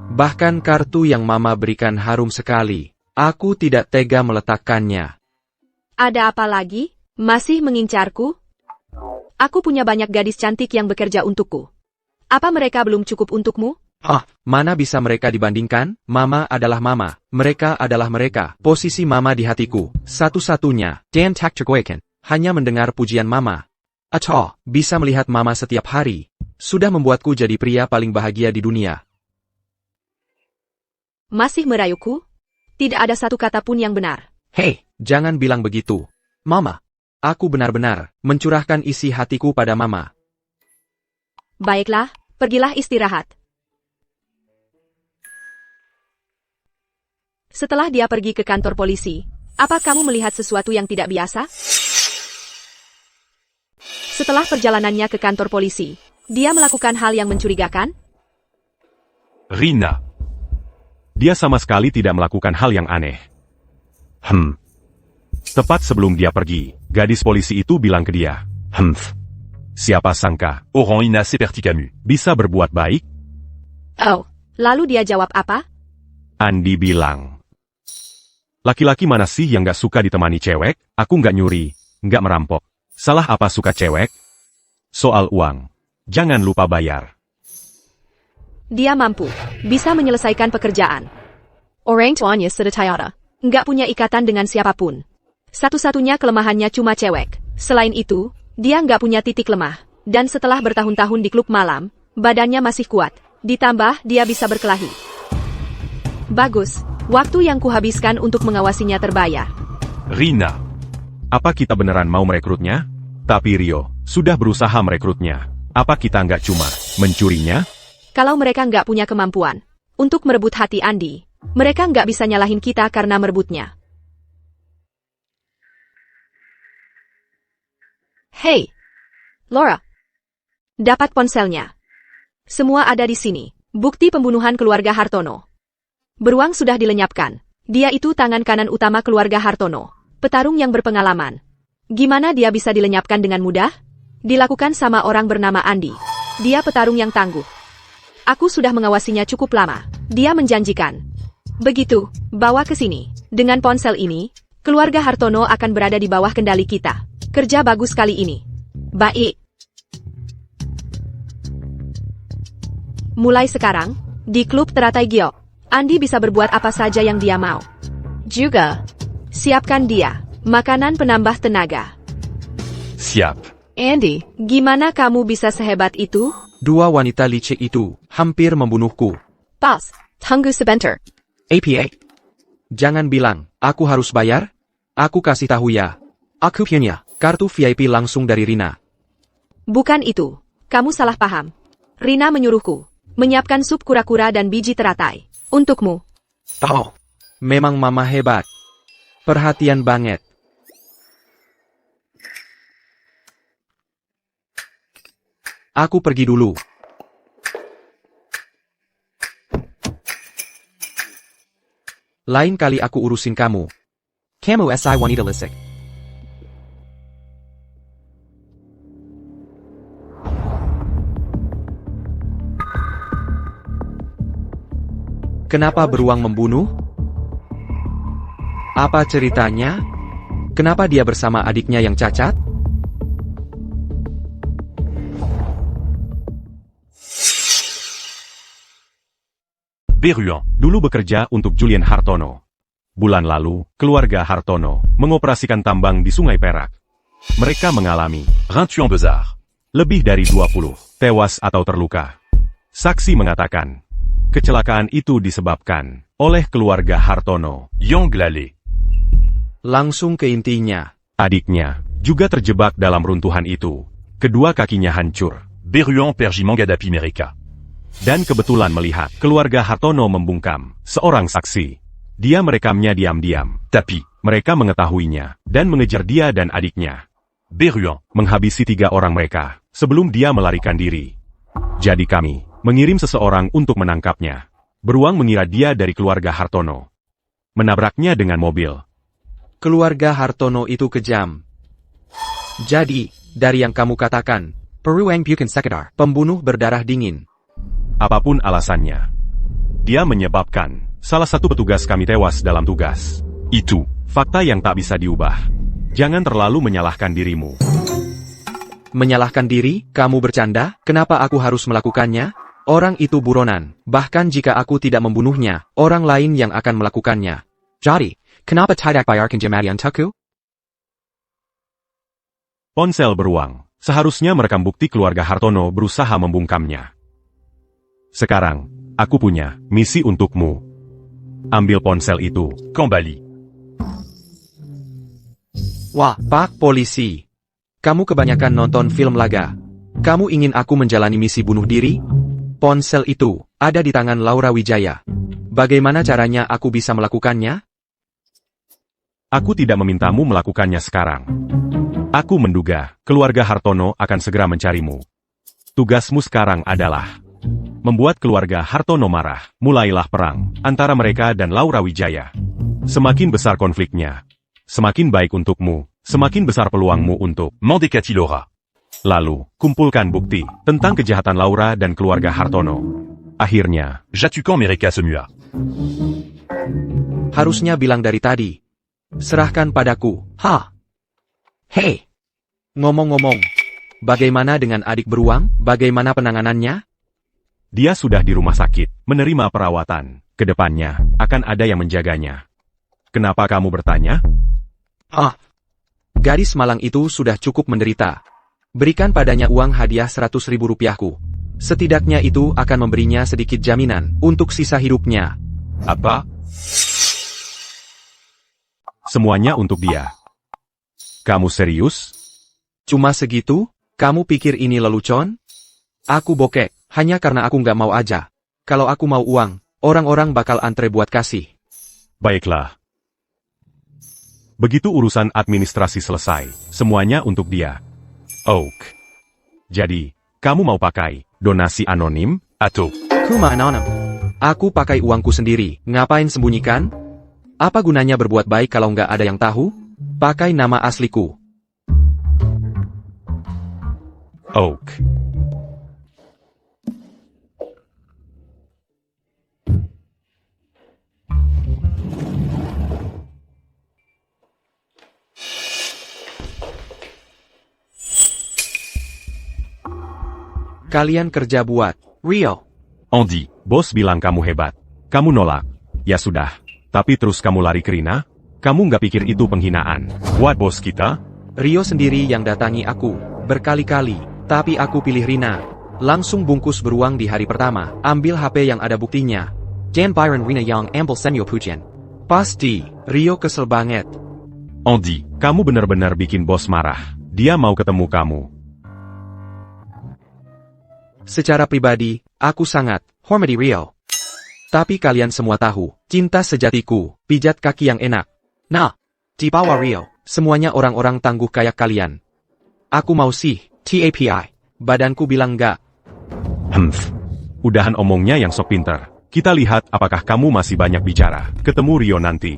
Bahkan kartu yang Mama berikan harum sekali. Aku tidak tega meletakkannya. Ada apa lagi? Masih mengincarku? Aku punya banyak gadis cantik yang bekerja untukku. Apa mereka belum cukup untukmu? Mana bisa mereka dibandingkan? Mama adalah Mama. Mereka adalah mereka. Posisi Mama di hatiku. Satu-satunya. Dan tak tergoyahkan. Hanya mendengar pujian Mama. Bisa melihat Mama setiap hari. Sudah membuatku jadi pria paling bahagia di dunia. Masih merayuku? Tidak ada satu kata pun yang benar. Hei, jangan bilang begitu. Mama, aku benar-benar mencurahkan isi hatiku pada Mama. Baiklah, pergilah istirahat. Setelah dia pergi ke kantor polisi, apa kamu melihat sesuatu yang tidak biasa? Setelah perjalanannya ke kantor polisi, dia melakukan hal yang mencurigakan? Rina. Dia sama sekali tidak melakukan hal yang aneh. Tepat sebelum dia pergi, gadis polisi itu bilang ke dia, siapa sangka, Oran Ina seperti kamu. bisa berbuat baik? Lalu dia jawab apa? Andi bilang, laki-laki mana sih yang gak suka ditemani cewek? Aku gak nyuri, gak merampok. Salah apa suka cewek? Soal uang, jangan lupa bayar. Dia mampu, bisa menyelesaikan pekerjaan. Orang tuanya sudah tiada, nggak punya ikatan dengan siapapun. Satu-satunya kelemahannya cuma cewek. Selain itu, dia nggak punya titik lemah. Dan setelah bertahun-tahun di klub malam, badannya masih kuat. Ditambah, dia bisa berkelahi. Bagus, waktu yang kuhabiskan untuk mengawasinya terbayar. Rina. Apa kita beneran mau merekrutnya? Tapi Rio, sudah berusaha merekrutnya. Apa kita nggak cuma mencurinya? Kalau mereka nggak punya kemampuan untuk merebut hati Andi, Mereka nggak bisa nyalahin kita karena merebutnya. Hei, Laura. Dapat ponselnya. Semua ada di sini. Bukti pembunuhan keluarga Hartono. Beruang sudah dilenyapkan. Dia itu tangan kanan utama keluarga Hartono. Petarung yang berpengalaman. Gimana dia bisa dilenyapkan dengan mudah? Dilakukan sama orang bernama Andi. Dia petarung yang tangguh. Aku sudah mengawasinya cukup lama. Dia menjanjikan. Begitu, bawa ke sini. Dengan ponsel ini, keluarga Hartono akan berada di bawah kendali kita. Kerja bagus kali ini. Baik. Mulai sekarang, di klub teratai Giok, Andi bisa berbuat apa saja yang dia mau. Juga, siapkan dia, makanan penambah tenaga. Siap. Andy, gimana kamu bisa sehebat itu? Dua wanita licik itu hampir membunuhku. Boss, tunggu sebentar. APA. Jangan bilang, aku harus bayar? Aku kasih tahu ya. Aku punya kartu VIP langsung dari Rina. Bukan itu. Kamu salah paham. Rina menyuruhku menyiapkan sup kura-kura dan biji teratai. Untukmu. Oh, memang mama hebat. Perhatian banget. Aku pergi dulu. Lain kali aku urusin kamu. Kamu si wanita lisik. Kenapa beruang membunuh? Apa ceritanya? Kenapa dia bersama adiknya yang cacat? Beruang. Dulu bekerja untuk Julian Hartono. Bulan lalu, keluarga Hartono mengoperasikan tambang di Sungai Perak. Mereka mengalami 28 Besar. lebih dari 20 tewas atau terluka. Saksi mengatakan, kecelakaan itu disebabkan oleh keluarga Hartono. Yang Lale. Langsung ke intinya. Adiknya juga terjebak dalam runtuhan itu. Kedua kakinya hancur. Beruang Perji Mangadapi Mereka. Dan kebetulan melihat keluarga Hartono membungkam seorang saksi. Dia merekamnya diam-diam. Tapi. Mereka mengetahuinya dan mengejar dia dan adiknya. Beruang. Menghabisi 3 orang mereka sebelum dia melarikan diri. Jadi kami mengirim seseorang untuk menangkapnya. Beruang mengira dia dari keluarga Hartono. Menabraknya dengan mobil. Keluarga Hartono itu kejam. Jadi, dari yang kamu katakan, Beruang bukan sekedar pembunuh berdarah dingin. Apapun alasannya, dia menyebabkan salah satu petugas kami tewas dalam tugas. Itu. Fakta yang tak bisa diubah. Jangan terlalu menyalahkan dirimu. Menyalahkan diri, kamu bercanda? Kenapa aku harus melakukannya? Orang itu buronan. Bahkan jika aku tidak membunuhnya, orang lain yang akan melakukannya. Jadi, kenapa tidak bayarkan jaminan untukku? Ponsel beruang. Seharusnya merekam bukti keluarga Hartono berusaha membungkamnya. Sekarang, aku punya misi untukmu. Ambil ponsel itu. Kembali. Wah, Pak Polisi. Kamu kebanyakan nonton film laga. Kamu ingin aku menjalani misi bunuh diri? Ponsel itu ada di tangan Laura Wijaya. Bagaimana caranya aku bisa melakukannya? Aku tidak memintamu melakukannya sekarang. Aku menduga keluarga Hartono akan segera mencarimu. Tugasmu sekarang adalah membuat keluarga Hartono marah. Mulailah perang antara mereka dan Laura Wijaya. Semakin besar konfliknya, semakin baik untukmu, semakin besar peluangmu untuk Mendekati Laura. lalu kumpulkan bukti tentang kejahatan Laura dan keluarga Hartono. Akhirnya, Jatukan Mereka semua. Harusnya bilang dari tadi. Serahkan padaku. Hei. Ngomong-ngomong. Bagaimana dengan adik beruang? Bagaimana penanganannya? dia sudah di rumah sakit, menerima perawatan. Kedepannya, akan ada yang menjaganya. Kenapa kamu bertanya? Gadis malang itu sudah cukup menderita. Berikan padanya uang hadiah 100.000 rupiahku. Setidaknya itu akan memberinya sedikit jaminan untuk sisa hidupnya. Apa? Semuanya untuk dia. Kamu serius? Cuma segitu? Kamu pikir ini lelucon? Aku bokek, hanya karena aku nggak mau aja. Kalau aku mau uang, Orang-orang bakal antre buat kasih. Baiklah. Begitu urusan administrasi selesai, semuanya untuk dia. Oak. Jadi, kamu mau pakai donasi anonim? Atau, Kuma anonim. Aku pakai uangku sendiri, ngapain sembunyikan? Apa gunanya berbuat baik kalau nggak ada yang tahu? Pakai nama asliku. Oak. Kalian kerja buat Rio. Andy, bos bilang kamu hebat. Kamu nolak. Ya sudah. Tapi terus kamu lari ke Rina? Kamu nggak pikir itu penghinaan? Buat bos kita? Rio sendiri yang datangi aku, berkali-kali. Tapi aku pilih Rina. Langsung bungkus beruang di hari pertama, ambil HP yang ada buktinya. Jan Byron Rina yang ambil senyo pujian. Pasti, Rio kesel banget. Andy, kamu benar-benar bikin bos marah. Dia mau ketemu kamu. Secara pribadi, aku sangat hormati Rio. Tapi kalian semua tahu, cinta sejatiku, pijat kaki yang enak. Nah, di bawah Rio, semuanya orang-orang tangguh kayak kalian. Aku mau sih, TAPI. Badanku bilang enggak. Udahan omongnya yang sok pinter. Kita lihat apakah kamu masih banyak bicara. Ketemu Rio nanti.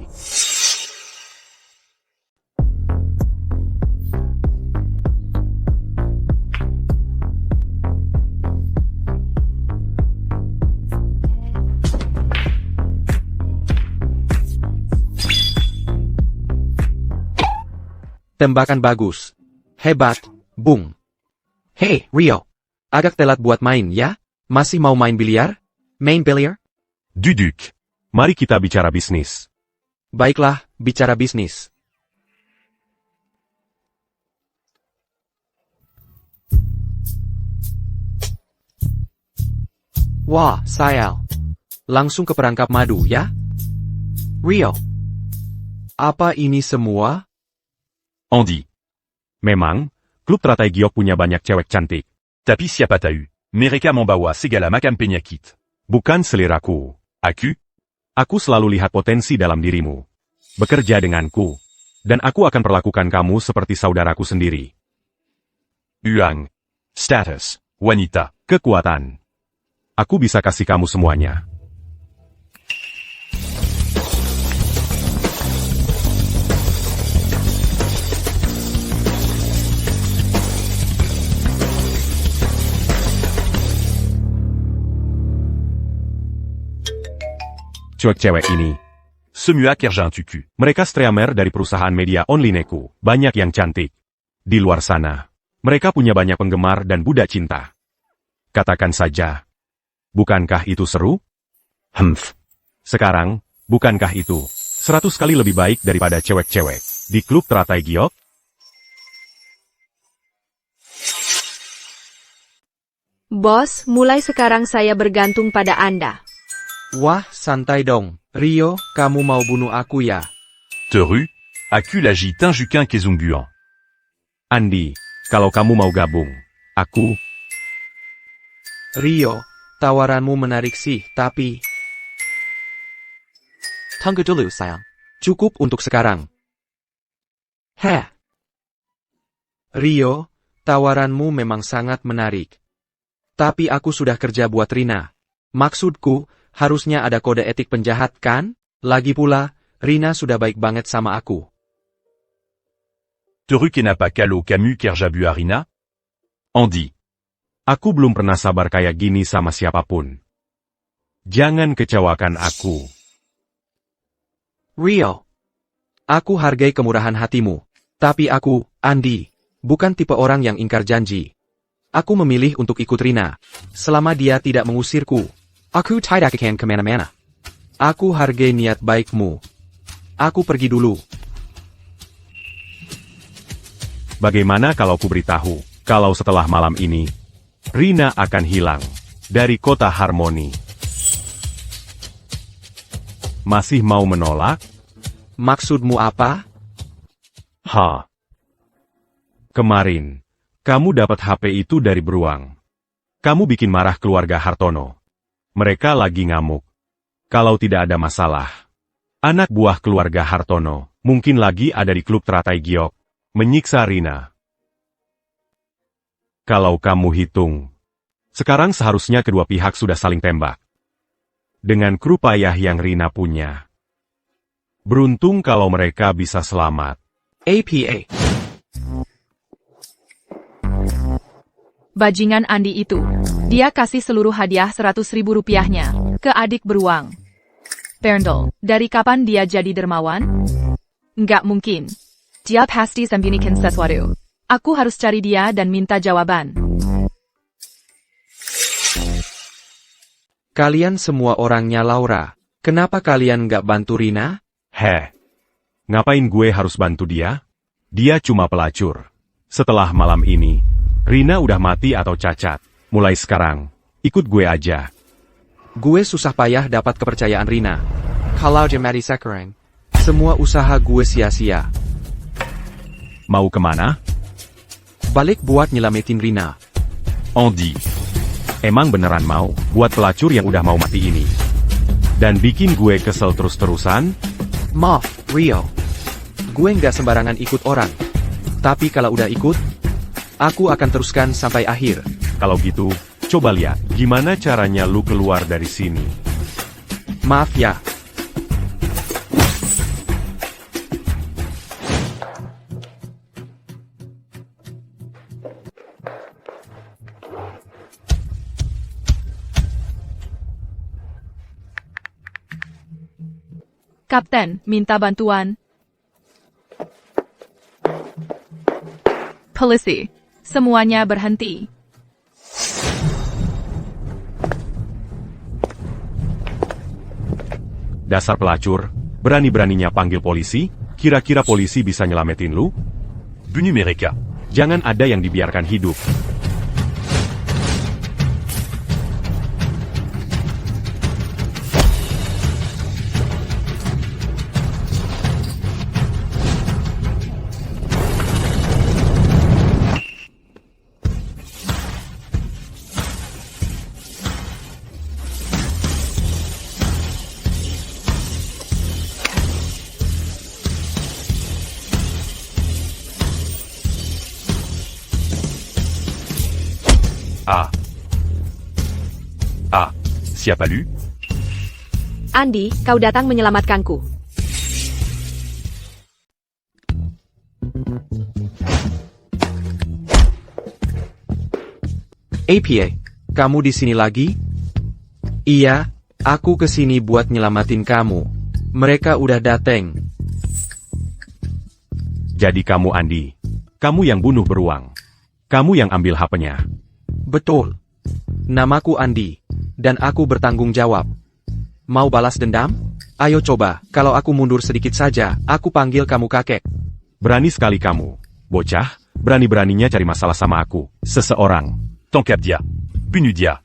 Tembakan bagus. Hebat, Bung. Hei, Rio. Agak telat buat main, ya? Masih mau main biliar? Main biliar? Duduk. Mari kita bicara bisnis. Baiklah, bicara bisnis. Wah, sayal. Langsung ke perangkap madu, ya? Rio. Apa ini semua? Andy. Memang, klub teratai giok punya banyak cewek cantik. tapi siapa tahu. Mereka membawa segala macam penyakit. Bukan seliraku. Aku? Aku selalu lihat potensi dalam dirimu. Bekerja denganku. Dan aku akan perlakukan kamu seperti saudaraku sendiri. Uang. Status. Wanita. Kekuatan. Aku bisa kasih kamu semuanya. Cewek-cewek ini. Semua kerja tuku. Mereka streamer dari perusahaan media onlineku. Banyak yang cantik. Di luar sana. Mereka punya banyak penggemar dan budak cinta. Katakan saja. Bukankah itu seru? Sekarang, bukankah itu 100 kali lebih baik daripada cewek-cewek di klub teratai giok? Bos, mulai sekarang saya bergantung pada Anda. Wah, santai dong. Rio, kamu mau bunuh aku ya? Teru. Aku lagi Tinjuquin Kezungguan. Andy, kalau kamu mau gabung, aku... Rio, tawaranmu menarik sih, tapi... Tunggu dulu, sayang. Cukup untuk sekarang. Heh. Rio, tawaranmu memang sangat menarik. Tapi aku sudah kerja buat Rina. Maksudku, harusnya ada kode etik penjahat kan? Lagi pula, Rina sudah baik banget sama aku. Teru kenapa kalau kamu kerja buat Rina? Andy. Aku belum pernah sabar kayak gini sama siapapun. Jangan kecewakan aku. Rio. Aku hargai kemurahan hatimu. Tapi aku, Andy, bukan tipe orang yang ingkar janji. Aku memilih untuk ikut Rina. Selama dia tidak mengusirku. Aku tidak akan kemana-mana. Aku hargai niat baikmu. Aku pergi dulu. Bagaimana kalau ku beritahu, kalau setelah malam ini, Rina akan hilang dari kota Harmoni. Masih mau menolak? Maksudmu apa? Kemarin, kamu dapat HP itu dari beruang. Kamu bikin marah keluarga Hartono. Mereka lagi ngamuk. Kalau tidak ada masalah, anak buah keluarga Hartono mungkin lagi ada di klub teratai giok, menyiksa Rina. Kalau kamu hitung, sekarang seharusnya kedua pihak sudah saling tembak. Dengan kru payah yang Rina punya. Beruntung kalau mereka bisa selamat. APA. Bajingan Andi itu. Dia kasih seluruh hadiah 100.000 rupiahnya ke adik beruang. Berndel, dari kapan dia jadi dermawan? Nggak mungkin. Dia pasti sembunyikan sesuatu. Aku harus cari dia dan minta jawaban. Kalian semua orangnya Laura. Kenapa kalian nggak bantu Rina? Ngapain gue harus bantu dia? Dia cuma pelacur. Setelah malam ini, Rina udah mati atau cacat. Mulai sekarang, ikut gue aja. Gue susah payah dapat kepercayaan Rina. Kalau dia mati sekarang, semua usaha gue sia-sia. Mau kemana? Balik buat nyelamatin Rina. Andy. Emang beneran mau buat pelacur yang udah mau mati ini? Dan bikin gue kesel terus-terusan? Maaf, Rio. Gue nggak sembarangan ikut orang. Tapi kalau udah ikut, aku akan teruskan sampai akhir. Kalau gitu, coba lihat gimana caranya lu keluar dari sini. Maaf ya. Kapten, minta bantuan. Polisi, semuanya berhenti. Dasar pelacur, berani-beraninya panggil polisi? Kira-kira polisi bisa nyelamatin lu? Bunyi mereka. Jangan ada yang dibiarkan hidup. Siapa lu? Andi, kau datang menyelamatkanku. APA, kamu di sini lagi? Iya, aku kesini buat nyelamatin kamu. Mereka udah dateng. Jadi kamu Andi. Kamu yang bunuh beruang. Kamu yang ambil HP-nya. Betul. Namaku Andi. Dan aku bertanggung jawab. Mau balas dendam? Ayo coba, kalau aku mundur sedikit saja, aku panggil kamu kakek. Berani sekali kamu. Bocah, berani-beraninya cari masalah sama aku. Seseorang. Tankap dia. Bunuh dia.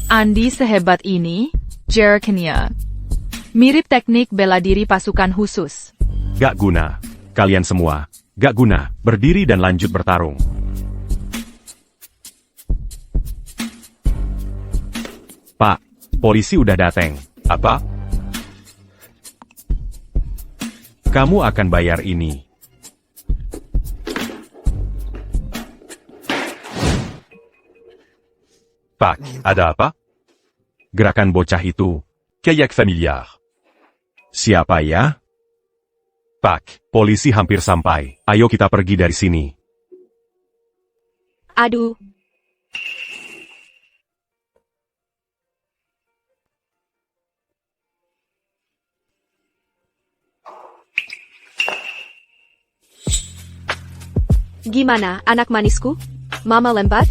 Andi sehebat ini? Jerkenia. Mirip teknik bela diri pasukan khusus. Gak guna. Kalian semua. Gak guna. Berdiri dan lanjut bertarung. Pak, polisi udah dateng. Apa? Kamu akan bayar ini. Pak, ada apa? Gerakan bocah itu. Kayak familiar. Siapa ya? Pak, polisi hampir sampai. Ayo kita pergi dari sini. Aduh. Gimana, anak manisku? Mama lembat?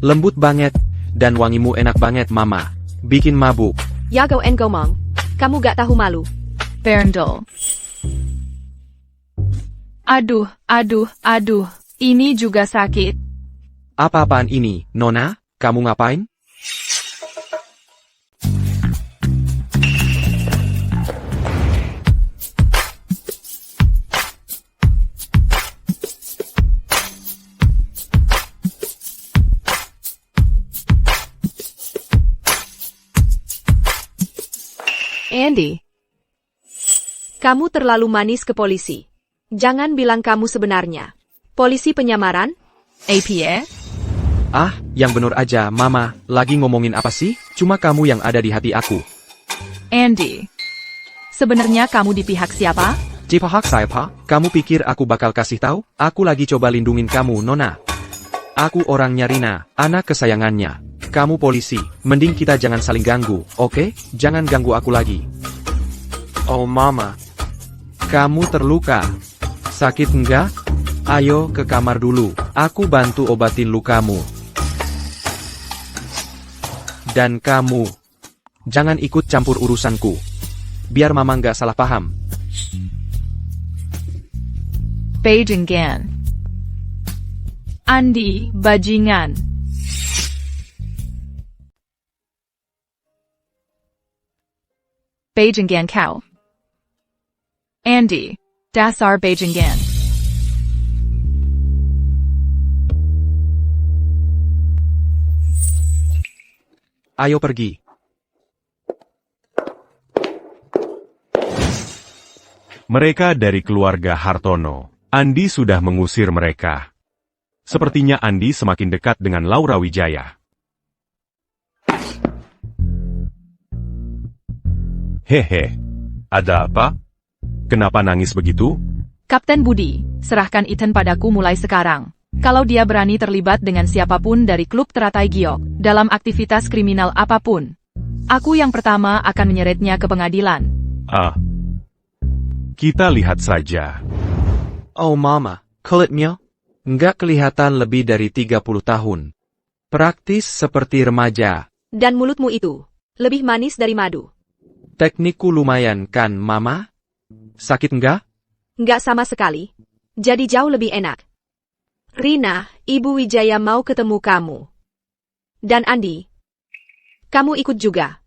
Lembut banget, dan wangimu enak banget mama. Bikin mabuk. Yago and Gomong. Kamu gak tahu malu. Berndel. Aduh, aduh, aduh. Ini juga sakit. Apa-apaan ini, Nona? Kamu ngapain? Andy. Kamu terlalu manis ke polisi. Jangan bilang kamu sebenarnya. Polisi penyamaran? APA? Ah, yang bener aja, mama. Lagi ngomongin apa sih? Cuma kamu yang ada di hati aku. Andy. Sebenarnya kamu di pihak siapa? Cipahak saya, Pak. Kamu pikir aku bakal kasih tahu? Aku lagi coba lindungin kamu, Nona. Aku orangnya Rina, anak kesayangannya. Kamu polisi, mending kita jangan saling ganggu, oke? Jangan ganggu aku lagi. Oh mama, kamu terluka. Sakit enggak? Ayo ke kamar dulu, aku bantu obatin lukamu. Dan kamu, jangan ikut campur urusanku. Biar mama nggak salah paham. Bajingan. Andi, bajingan. Bajingan kau. Andy, dasar bajingan. Ayo pergi. Mereka dari keluarga Hartono. Andi sudah mengusir mereka. Sepertinya Andi semakin dekat dengan Laura Wijaya. Hehe. Ada apa? Kenapa nangis begitu? Kapten Budi, serahkan Ethan padaku mulai sekarang. Kalau dia berani terlibat dengan siapapun dari klub teratai giok, dalam aktivitas kriminal apapun, aku yang pertama akan menyeretnya ke pengadilan. Kita lihat saja. Oh mama, kulitnya nggak kelihatan lebih dari 30 tahun. Praktis seperti remaja. Dan mulutmu itu, lebih manis dari madu. Teknikku lumayan kan, mama? Sakit nggak? Nggak sama sekali. Jadi jauh lebih enak. Rina, Ibu Wijaya mau ketemu kamu. Dan Andi, kamu ikut juga.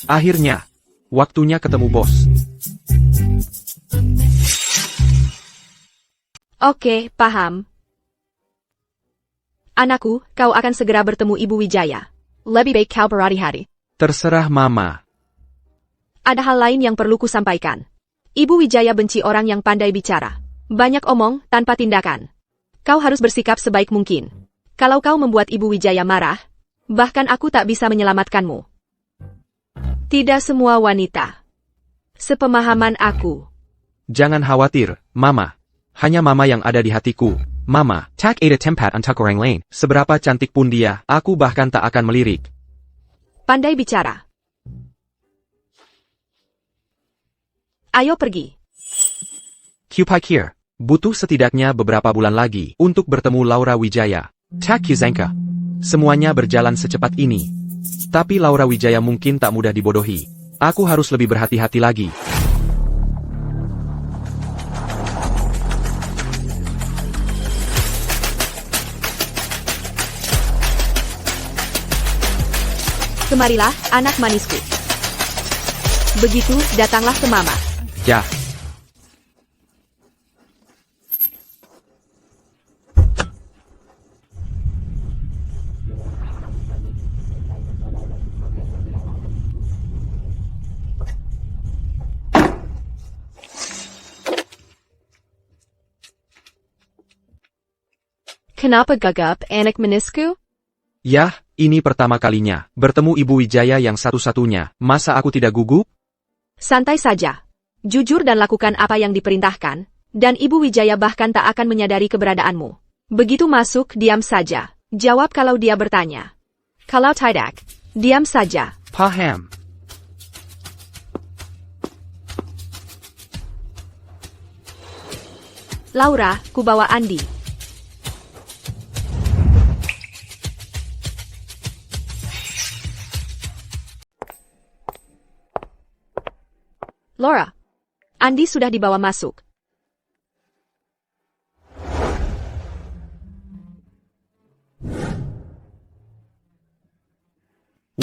Akhirnya, waktunya ketemu bos. Oke, paham. Anakku, kau akan segera bertemu Ibu Wijaya. Lebih baik kau berhati-hati. Terserah mama. Ada hal lain yang perlu kusampaikan. Ibu Wijaya benci orang yang pandai bicara. Banyak omong, tanpa tindakan. Kau harus bersikap sebaik mungkin. Kalau kau membuat Ibu Wijaya marah, bahkan aku tak bisa menyelamatkanmu. Tidak semua wanita. Sepemahaman aku. Jangan khawatir, mama. Hanya mama yang ada di hatiku. Mama, tak ada tempat untuk orang lain. Seberapa cantik pun dia, aku bahkan tak akan melirik. Pandai bicara. Ayo pergi. Kupikir, butuh setidaknya beberapa bulan lagi untuk bertemu Laura Wijaya. Tak kuzangka. Semuanya berjalan secepat ini. Tapi Laura Wijaya mungkin tak mudah dibodohi. Aku harus lebih berhati-hati lagi. Kemarilah, anak manisku. Begitu, datanglah ke mama. Ya. Kenapa gagap, anak manisku? Yah, ini pertama kalinya. Bertemu Ibu Wijaya yang satu-satunya. Masa aku tidak gugup? Santai saja. Jujur dan lakukan apa yang diperintahkan, dan Ibu Wijaya bahkan tak akan menyadari keberadaanmu. Begitu masuk, diam saja. Jawab kalau dia bertanya. Kalau tidak, diam saja. Paham. Laura, ku bawa Andi. Laura. Andi sudah dibawa masuk.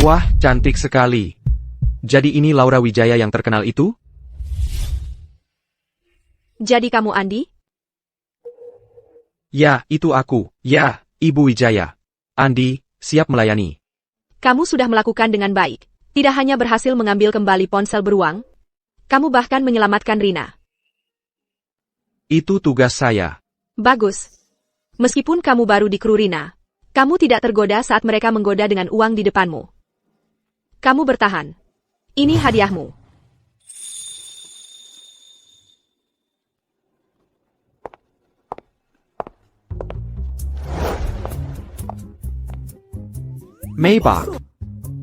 Wah, cantik sekali. Jadi ini Laura Wijaya yang terkenal itu? Jadi kamu Andi? Ya, itu aku. Ya, Ibu Wijaya. Andi, siap melayani. Kamu sudah melakukan dengan baik. Tidak hanya berhasil mengambil kembali ponsel beruang, kamu bahkan menyelamatkan Rina. Itu tugas saya. Bagus. Meskipun kamu baru di kru Rina, kamu tidak tergoda saat mereka menggoda dengan uang di depanmu. Kamu bertahan. Ini hadiahmu. Maybach.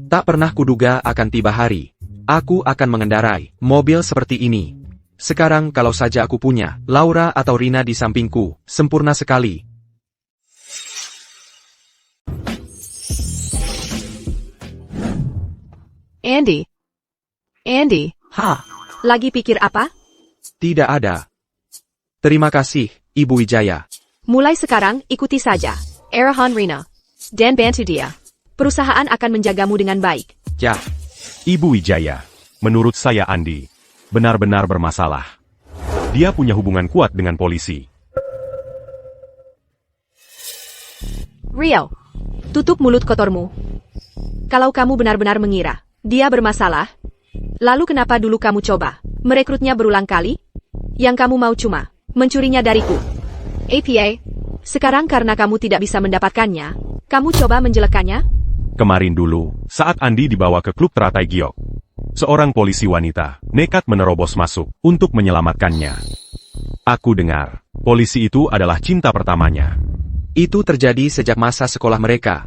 Tak pernah kuduga akan tiba hari. Aku akan mengendarai mobil seperti ini. Sekarang kalau saja aku punya Laura atau Rina di sampingku, sempurna sekali. Andy. Andy. Lagi pikir apa? Tidak ada. Terima kasih, Ibu Wijaya. Mulai sekarang, ikuti saja. Arahan Rina. Dan bantu dia. Perusahaan akan menjagamu dengan baik. Ya, Ibu Wijaya, menurut saya Andi, benar-benar bermasalah. Dia punya hubungan kuat dengan polisi. Rio, tutup mulut kotormu. Kalau kamu benar-benar mengira dia bermasalah, lalu kenapa dulu kamu coba merekrutnya berulang kali? Yang kamu mau cuma mencurinya dariku. APA, sekarang karena kamu tidak bisa mendapatkannya, kamu coba menjelekkannya? Kemarin dulu, saat Andi dibawa ke klub teratai giok, seorang polisi wanita nekat menerobos masuk untuk menyelamatkannya. Aku dengar, polisi itu adalah cinta pertamanya. itu terjadi sejak masa sekolah mereka.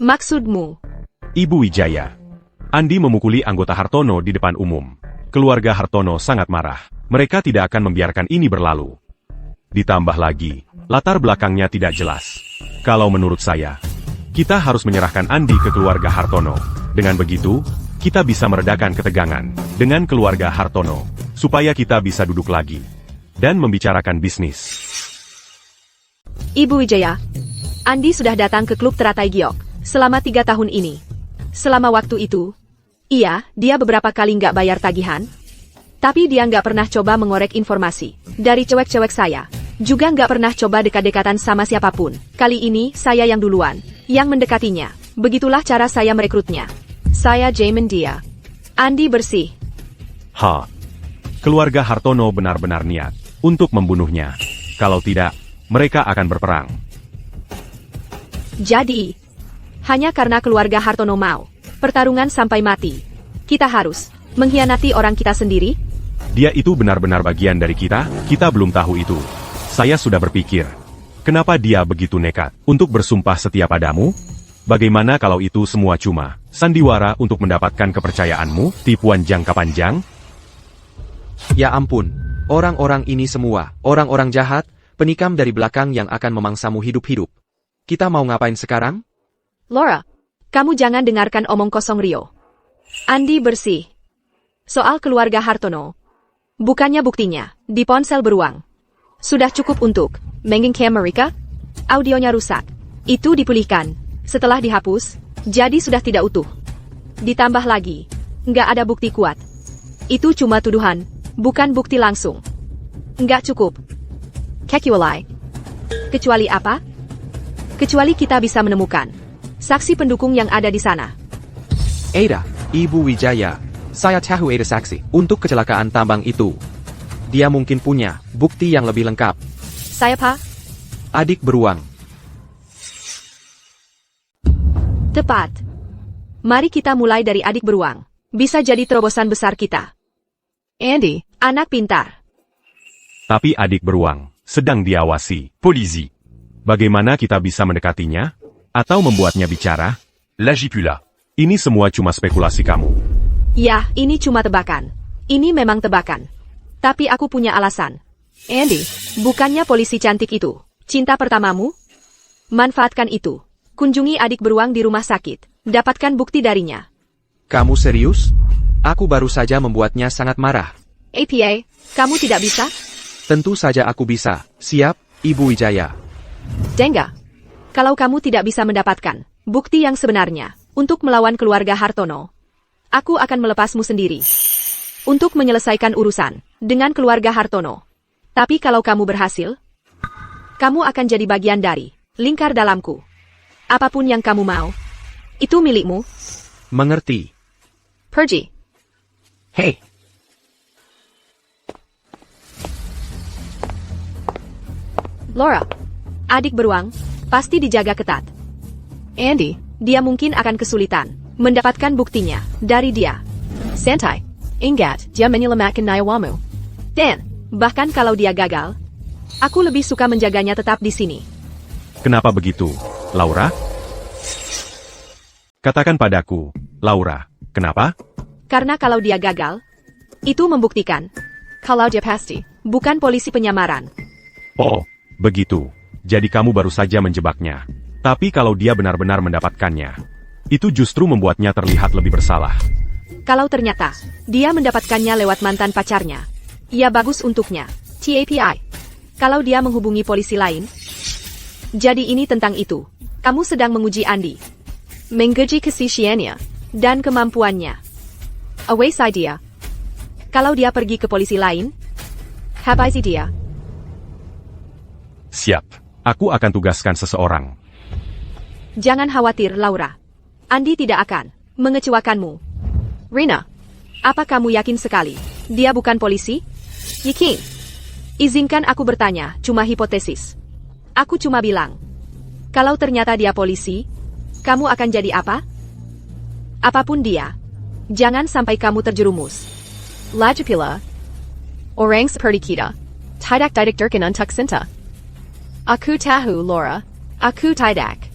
Maksudmu? Ibu Wijaya. Andi memukuli anggota Hartono di depan umum. Keluarga Hartono sangat marah. Mereka tidak akan membiarkan ini berlalu. Ditambah lagi, latar belakangnya tidak jelas. Kalau menurut saya, kita harus menyerahkan Andi ke keluarga Hartono. Dengan begitu, kita bisa meredakan ketegangan dengan keluarga Hartono, supaya kita bisa duduk lagi dan membicarakan bisnis. Ibu Wijaya, Andi sudah datang ke klub teratai giok selama 3 tahun ini. Selama waktu itu, dia beberapa kali nggak bayar tagihan, tapi dia nggak pernah coba mengorek informasi dari cewek-cewek saya. Juga nggak pernah coba dekat-dekatan sama siapapun. Kali ini, saya yang duluan, yang mendekatinya. Begitulah cara saya merekrutnya. Saya Jamin dia. Andi bersih. Keluarga Hartono benar-benar niat untuk membunuhnya. Kalau tidak, mereka akan berperang. Jadi, hanya karena keluarga Hartono mau pertarungan sampai mati, kita harus mengkhianati orang kita sendiri? Dia itu benar-benar bagian dari kita belum tahu itu. Saya sudah berpikir, kenapa dia begitu nekat untuk bersumpah setia padamu? Bagaimana kalau itu semua cuma sandiwara untuk mendapatkan kepercayaanmu, tipuan jangka panjang? Ya ampun, orang-orang ini semua, orang-orang jahat, penikam dari belakang yang akan memangsamu hidup-hidup. Kita mau ngapain sekarang? Laura, kamu jangan dengarkan omong kosong Rio. Andi bersih. Soal keluarga Hartono, bukannya buktinya di ponsel beruang. Sudah cukup untuk mengingkam mereka? Audionya rusak. Itu dipulihkan. Setelah dihapus, jadi sudah tidak utuh. Ditambah lagi, nggak ada bukti kuat. Itu cuma tuduhan, bukan bukti langsung. Nggak cukup. Kecuali. Kecuali apa? Kecuali kita bisa menemukan saksi pendukung yang ada di sana. Ada, Ibu Wijaya. Saya tahu ada saksi untuk kecelakaan tambang itu. Dia mungkin punya bukti yang lebih lengkap. Saya Pak? Adik beruang. Tepat. Mari kita mulai dari adik beruang. Bisa jadi terobosan besar kita. Andy, Anak pintar. Tapi adik beruang sedang diawasi polisi. Bagaimana kita bisa mendekatinya? Atau membuatnya bicara? L'agipula. Ini semua cuma spekulasi kamu. Ya, ini cuma tebakan. Ini memang tebakan. Tapi aku punya alasan. Andy, Bukannya polisi cantik itu cinta pertamamu? Manfaatkan itu. Kunjungi adik beruang di rumah sakit. Dapatkan bukti darinya. Kamu serius? Aku baru saja membuatnya sangat marah. APA, kamu tidak bisa? Tentu saja aku bisa. Siap, Ibu Wijaya. Dengga. Kalau kamu tidak bisa mendapatkan bukti yang sebenarnya untuk melawan keluarga Hartono, aku akan melepasmu sendiri untuk menyelesaikan urusan dengan keluarga Hartono. Tapi kalau kamu berhasil, kamu akan jadi bagian dari lingkar dalamku. Apapun yang kamu mau, itu milikmu. Mengerti. Pergi. Hei. Laura, adik beruang, pasti dijaga ketat. Andy, dia mungkin akan kesulitan mendapatkan buktinya dari dia. Santai. Ingat, dia menyelamatkan nyawamu. Dan, bahkan kalau dia gagal, aku lebih suka menjaganya tetap di sini. Kenapa begitu, Laura? Katakan padaku, Laura, kenapa? Karena kalau dia gagal, itu membuktikan kalau dia pasti bukan polisi penyamaran. Oh, begitu. Jadi kamu baru saja menjebaknya. Tapi kalau dia benar-benar mendapatkannya, itu justru membuatnya terlihat lebih bersalah. Kalau ternyata dia mendapatkannya lewat mantan pacarnya, ya bagus untuknya. TAPI. Kalau dia menghubungi polisi lain, jadi ini tentang itu. Kamu sedang menguji Andy, menguji kesisiannya dan kemampuannya. Awas dia. Kalau dia pergi ke polisi lain, habisi dia. Siap. Aku akan tugaskan seseorang. Jangan khawatir, Laura. Andy tidak akan mengecewakanmu. Rina, apa kamu yakin sekali dia bukan polisi? Yakin? Izinkan aku bertanya, cuma hipotesis. Aku cuma bilang, kalau ternyata dia polisi, kamu akan jadi apa? Apapun dia, jangan sampai kamu terjerumus. Lagi pula, orang seperti kita, tidak didiktirkan untuk cinta. Aku tahu, Laura. Aku tidak.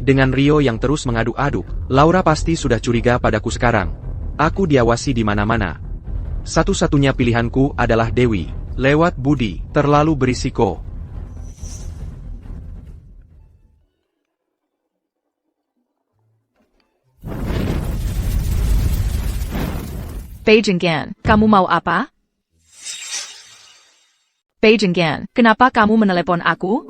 Dengan Rio yang terus mengaduk-aduk, Laura pasti sudah curiga padaku sekarang. Aku diawasi di mana-mana. Satu-satunya pilihanku adalah Dewi. Lewat Budi, terlalu berisiko. Beijinggan, kamu mau apa? Beijinggan, kenapa kamu menelepon aku?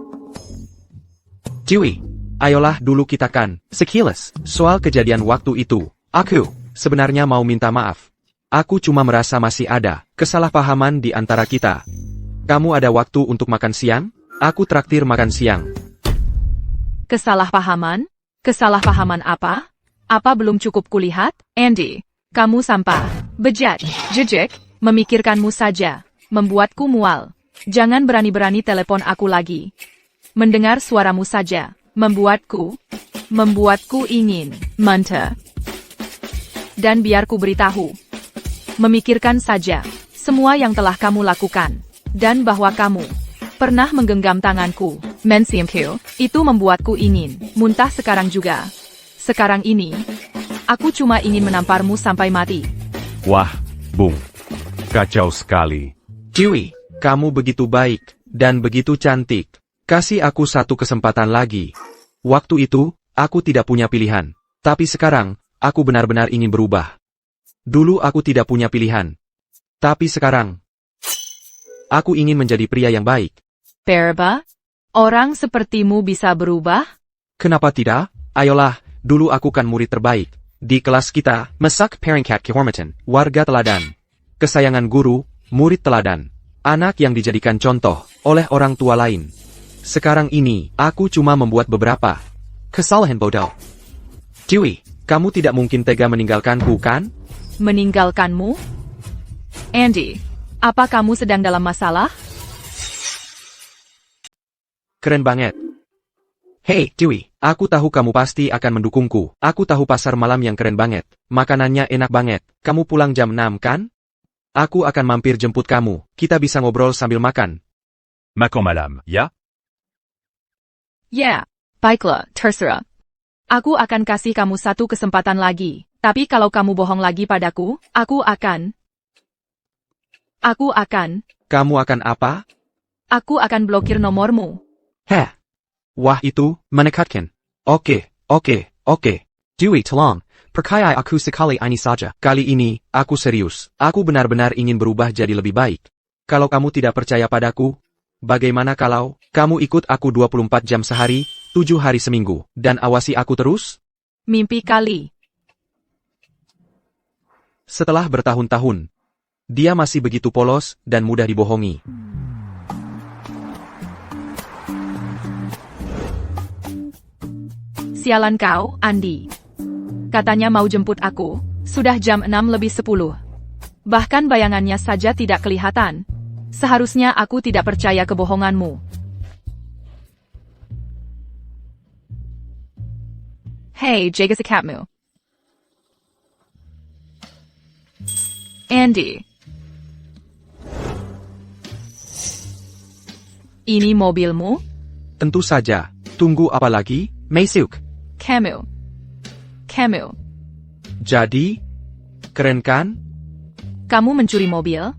Dewi, ayolah dulu kita kan, sekilas, soal kejadian waktu itu. Aku sebenarnya mau minta maaf. Aku cuma merasa masih ada kesalahpahaman di antara kita. Kamu ada waktu untuk makan siang? Aku traktir makan siang. Kesalahpahaman? Kesalahpahaman apa? Apa belum cukup kulihat? Andy, kamu sampah, bejat, jejek, memikirkanmu saja, membuatku mual. Jangan berani-berani telepon aku lagi. Mendengar suaramu saja, membuatku ingin muntah. Dan biar ku beritahu. Memikirkan saja semua yang telah kamu lakukan, dan bahwa kamu pernah menggenggam tanganku, menciumku, itu membuatku ingin muntah sekarang juga. Sekarang ini, aku cuma ingin menamparmu sampai mati. Wah, Bung. Kacau sekali. Dewi, kamu begitu baik, dan begitu cantik. Kasih aku satu kesempatan lagi. Waktu itu, aku tidak punya pilihan. Tapi sekarang, aku benar-benar ingin berubah. Dulu aku tidak punya pilihan. Tapi sekarang, aku ingin menjadi pria yang baik. Berba? Orang sepertimu bisa berubah? Kenapa tidak? Ayolah, dulu aku kan murid terbaik. Di kelas kita, Mesak Peringkat Kehormatan, warga teladan. Kesayangan guru, murid teladan. Anak yang dijadikan contoh oleh orang tua lain. Sekarang ini, aku cuma membuat beberapa kesalahan bodoh. Dewi, kamu tidak mungkin tega meninggalkanku, kan? Meninggalkanmu? Andy, apa kamu sedang dalam masalah? Keren banget. Hei, Dewi, aku tahu kamu pasti akan mendukungku. Aku tahu pasar malam yang keren banget. Makanannya enak banget. Kamu pulang jam 6, kan? Aku akan mampir jemput kamu. Kita bisa ngobrol sambil makan. Macan madame, ya? Ya, baiklah, terserah. Aku akan kasih kamu satu kesempatan lagi. Tapi kalau kamu bohong lagi padaku, aku akan... Kamu akan apa? Aku akan blokir nomormu. Heh. Wah itu, menakutkan. Oke. Dewi tolong, percaya aku sekali ini saja. Kali ini, aku serius. Aku benar-benar ingin berubah jadi lebih baik. Kalau kamu tidak percaya padaku, bagaimana kalau kamu ikut aku 24 jam sehari, 7 hari seminggu, dan awasi aku terus? Mimpi kali. Setelah bertahun-tahun, dia masih begitu polos dan mudah dibohongi. Sialan kau, Andi. Katanya mau jemput aku. Sudah jam 6:10. Bahkan bayangannya saja tidak kelihatan. Seharusnya aku tidak percaya kebohonganmu. Hei, jaga sikapmu. Andy. Ini mobilmu? Tentu saja. Tunggu apa lagi? Masuk. Kamu. Jadi, keren kan? Kamu mencuri mobil?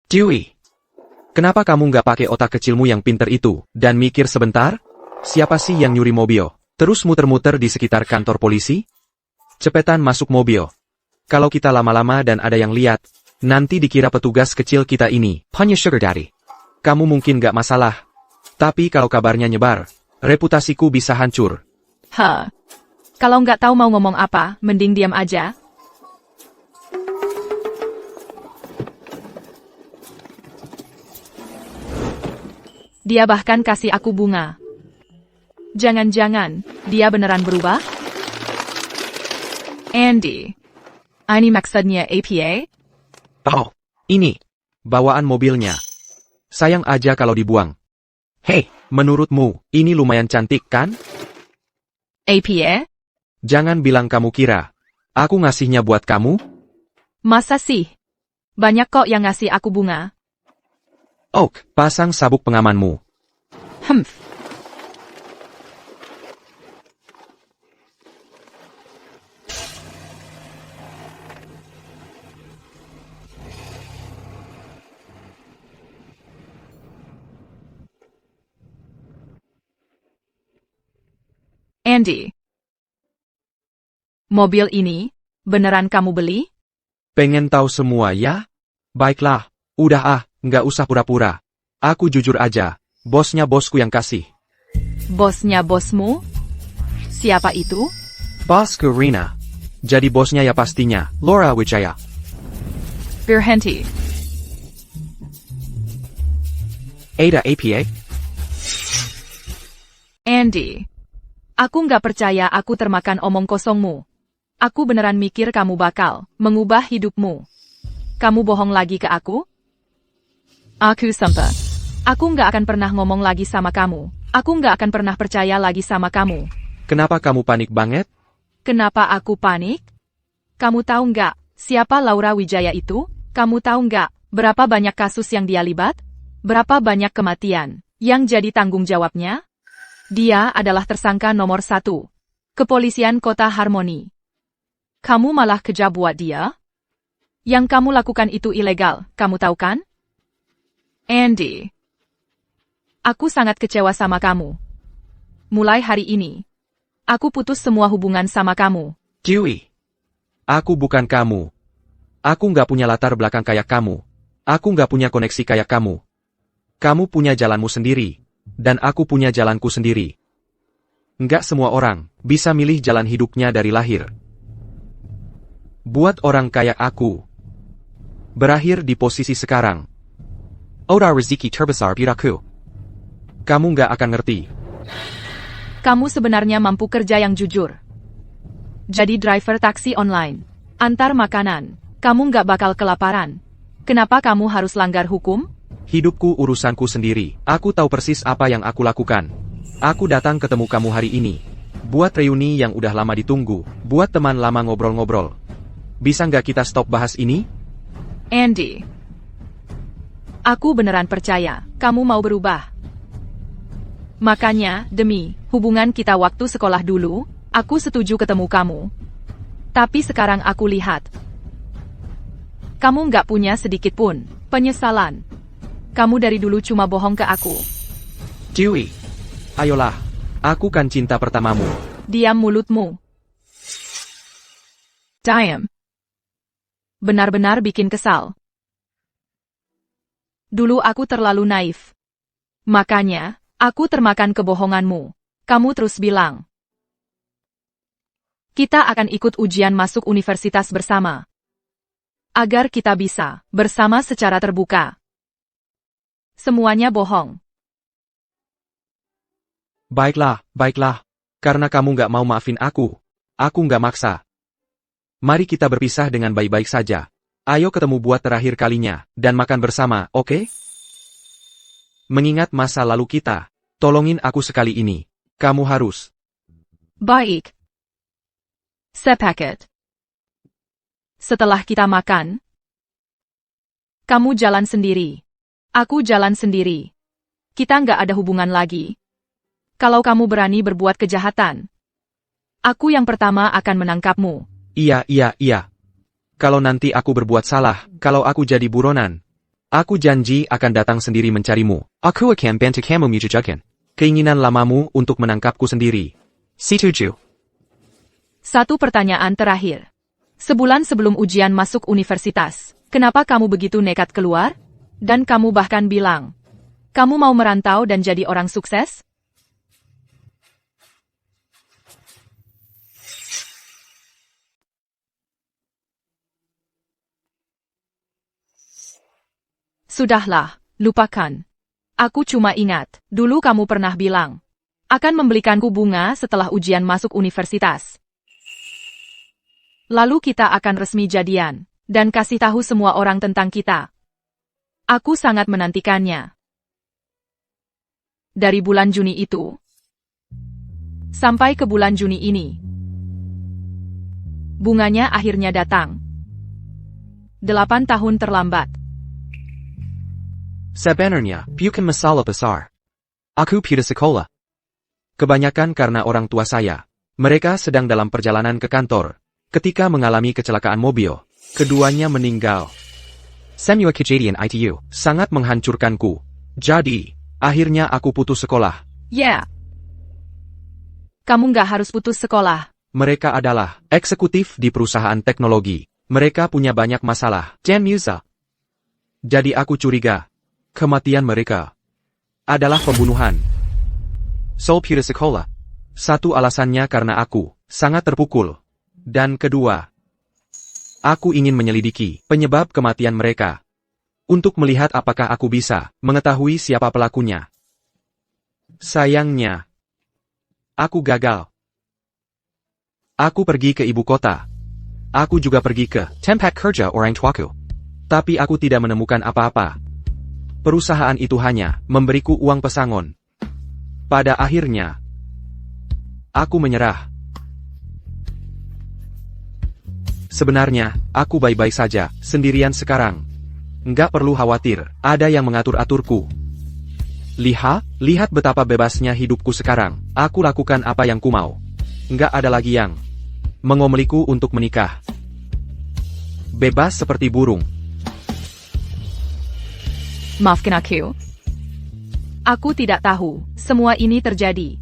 Dewi. Kenapa kamu nggak pakai otak kecilmu yang pinter itu, dan mikir sebentar? Siapa sih yang nyuri mobil? Terus muter-muter di sekitar kantor polisi? Cepetan masuk mobil. Kalau kita lama-lama dan ada yang lihat, nanti dikira petugas kecil kita ini, hanya sugar daddy. Kamu mungkin nggak masalah. Tapi kalau kabarnya nyebar, reputasiku bisa hancur. Kalau nggak tahu mau ngomong apa, mending diam aja. Dia bahkan kasih aku bunga. Jangan-jangan, dia beneran berubah? Andy. Ini maksudnya APA? Oh, ini. Bawaan mobilnya. Sayang aja kalau dibuang. Hei, menurutmu, ini lumayan cantik kan? APA? Jangan bilang kamu kira. Aku ngasihnya buat kamu? Masa sih? Banyak kok yang ngasih aku bunga. Oak, pasang sabuk pengamanmu. Andy. Mobil ini, beneran kamu beli? Pengen tahu semua ya? Baiklah, udah nggak usah pura-pura. Aku jujur aja, bosnya bosku yang kasih. Bosnya bosmu? Siapa itu? Bosku Rina. Jadi bosnya ya pastinya, Laura Wijaya. Berhenti. Ada APA? Andy. Aku nggak percaya aku termakan omong kosongmu. Aku beneran mikir kamu bakal mengubah hidupmu. Kamu bohong lagi ke aku? Aku sumpah. Aku nggak akan pernah ngomong lagi sama kamu. Aku nggak akan pernah percaya lagi sama kamu. Kenapa kamu panik banget? Kenapa aku panik? Kamu tahu nggak siapa Laura Wijaya itu? Kamu tahu nggak berapa banyak kasus yang dia libat? Berapa banyak kematian yang jadi tanggung jawabnya? Dia adalah tersangka nomor 1. Kepolisian Kota Harmoni. Kamu malah kerja buat dia? Yang kamu lakukan itu ilegal, kamu tahu kan? Andy. Aku sangat kecewa sama kamu. Mulai hari ini, aku putus semua hubungan sama kamu. Dewi. Aku bukan kamu. Aku nggak punya latar belakang kayak kamu. Aku nggak punya koneksi kayak kamu. Kamu punya jalanmu sendiri. Dan aku punya jalanku sendiri. Nggak semua orang bisa milih jalan hidupnya dari lahir. Buat orang kayak aku berakhir di posisi sekarang. Oda rezeki terbesar buatku. Kamu nggak akan ngerti. Kamu sebenarnya mampu kerja yang jujur. Jadi driver taksi online. Antar makanan. Kamu nggak bakal kelaparan. Kenapa kamu harus langgar hukum? Hidupku urusanku sendiri. Aku tahu persis apa yang aku lakukan. Aku datang ketemu kamu hari ini. Buat reuni yang udah lama ditunggu. Buat teman lama ngobrol-ngobrol. Bisa nggak kita stop bahas ini? Andy. Aku beneran percaya, kamu mau berubah. Makanya, demi hubungan kita waktu sekolah dulu, aku setuju ketemu kamu. Tapi sekarang aku lihat, kamu nggak punya sedikit pun penyesalan. Kamu dari dulu cuma bohong ke aku. Dewi, ayolah, aku kan cinta pertamamu. Diam mulutmu. Diam. Benar-benar bikin kesal. Dulu aku terlalu naif. Makanya, aku termakan kebohonganmu. Kamu terus bilang, kita akan ikut ujian masuk universitas bersama. Agar kita bisa bersama secara terbuka. Semuanya bohong. Baiklah, baiklah. Karena kamu nggak mau maafin aku nggak maksa. Mari kita berpisah dengan baik-baik saja. Ayo ketemu buat terakhir kalinya, dan makan bersama, oke? Mengingat masa lalu kita, tolongin aku sekali ini. Kamu harus. Baik. Sepaket. Setelah kita makan, kamu jalan sendiri. Aku jalan sendiri. Kita nggak ada hubungan lagi. Kalau kamu berani berbuat kejahatan, aku yang pertama akan menangkapmu. Iya. Kalau nanti aku berbuat salah, kalau aku jadi buronan, aku janji akan datang sendiri mencarimu. Aku akan bantu kamu menjajakan keinginan lamamu untuk menangkapku sendiri. Setuju. Satu pertanyaan terakhir. Sebulan sebelum ujian masuk universitas, kenapa kamu begitu nekat keluar? Dan kamu bahkan bilang, kamu mau merantau dan jadi orang sukses? Sudahlah, lupakan. Aku cuma ingat, dulu kamu pernah bilang, akan membelikanku bunga setelah ujian masuk universitas. Lalu kita akan resmi jadian, dan kasih tahu semua orang tentang kita. Aku sangat menantikannya. Dari bulan Juni itu, sampai ke bulan Juni ini, bunganya akhirnya datang. 8 tahun terlambat. Sebenarnya, bukan masalah besar. Aku putus sekolah. Kebanyakan karena orang tua saya. Mereka sedang dalam perjalanan ke kantor. Ketika mengalami kecelakaan mobil, keduanya meninggal. Semua kejadian itu sangat menghancurkanku. Jadi, akhirnya aku putus sekolah. Ya. Kamu nggak harus putus sekolah. Mereka adalah eksekutif di perusahaan teknologi. Mereka punya banyak masalah. Dan Musa. Jadi aku curiga. Kematian mereka adalah pembunuhan. Soul putus sekolah. Satu alasannya karena aku sangat terpukul. Dan kedua, aku ingin menyelidiki penyebab kematian mereka. Untuk melihat apakah aku bisa mengetahui siapa pelakunya. Sayangnya, aku gagal. Aku pergi ke ibu kota. Aku juga pergi ke tempat kerja orang tuaku. Tapi aku tidak menemukan apa-apa. Perusahaan itu hanya memberiku uang pesangon. Pada akhirnya, aku menyerah. Sebenarnya, aku baik-baik saja, sendirian sekarang. Nggak perlu khawatir, ada yang mengatur-aturku. Lihat betapa bebasnya hidupku sekarang. Aku lakukan apa yang ku mau. Nggak ada lagi yang mengomeliku untuk menikah. Bebas seperti burung. Maafkan aku. Aku tidak tahu, semua ini terjadi.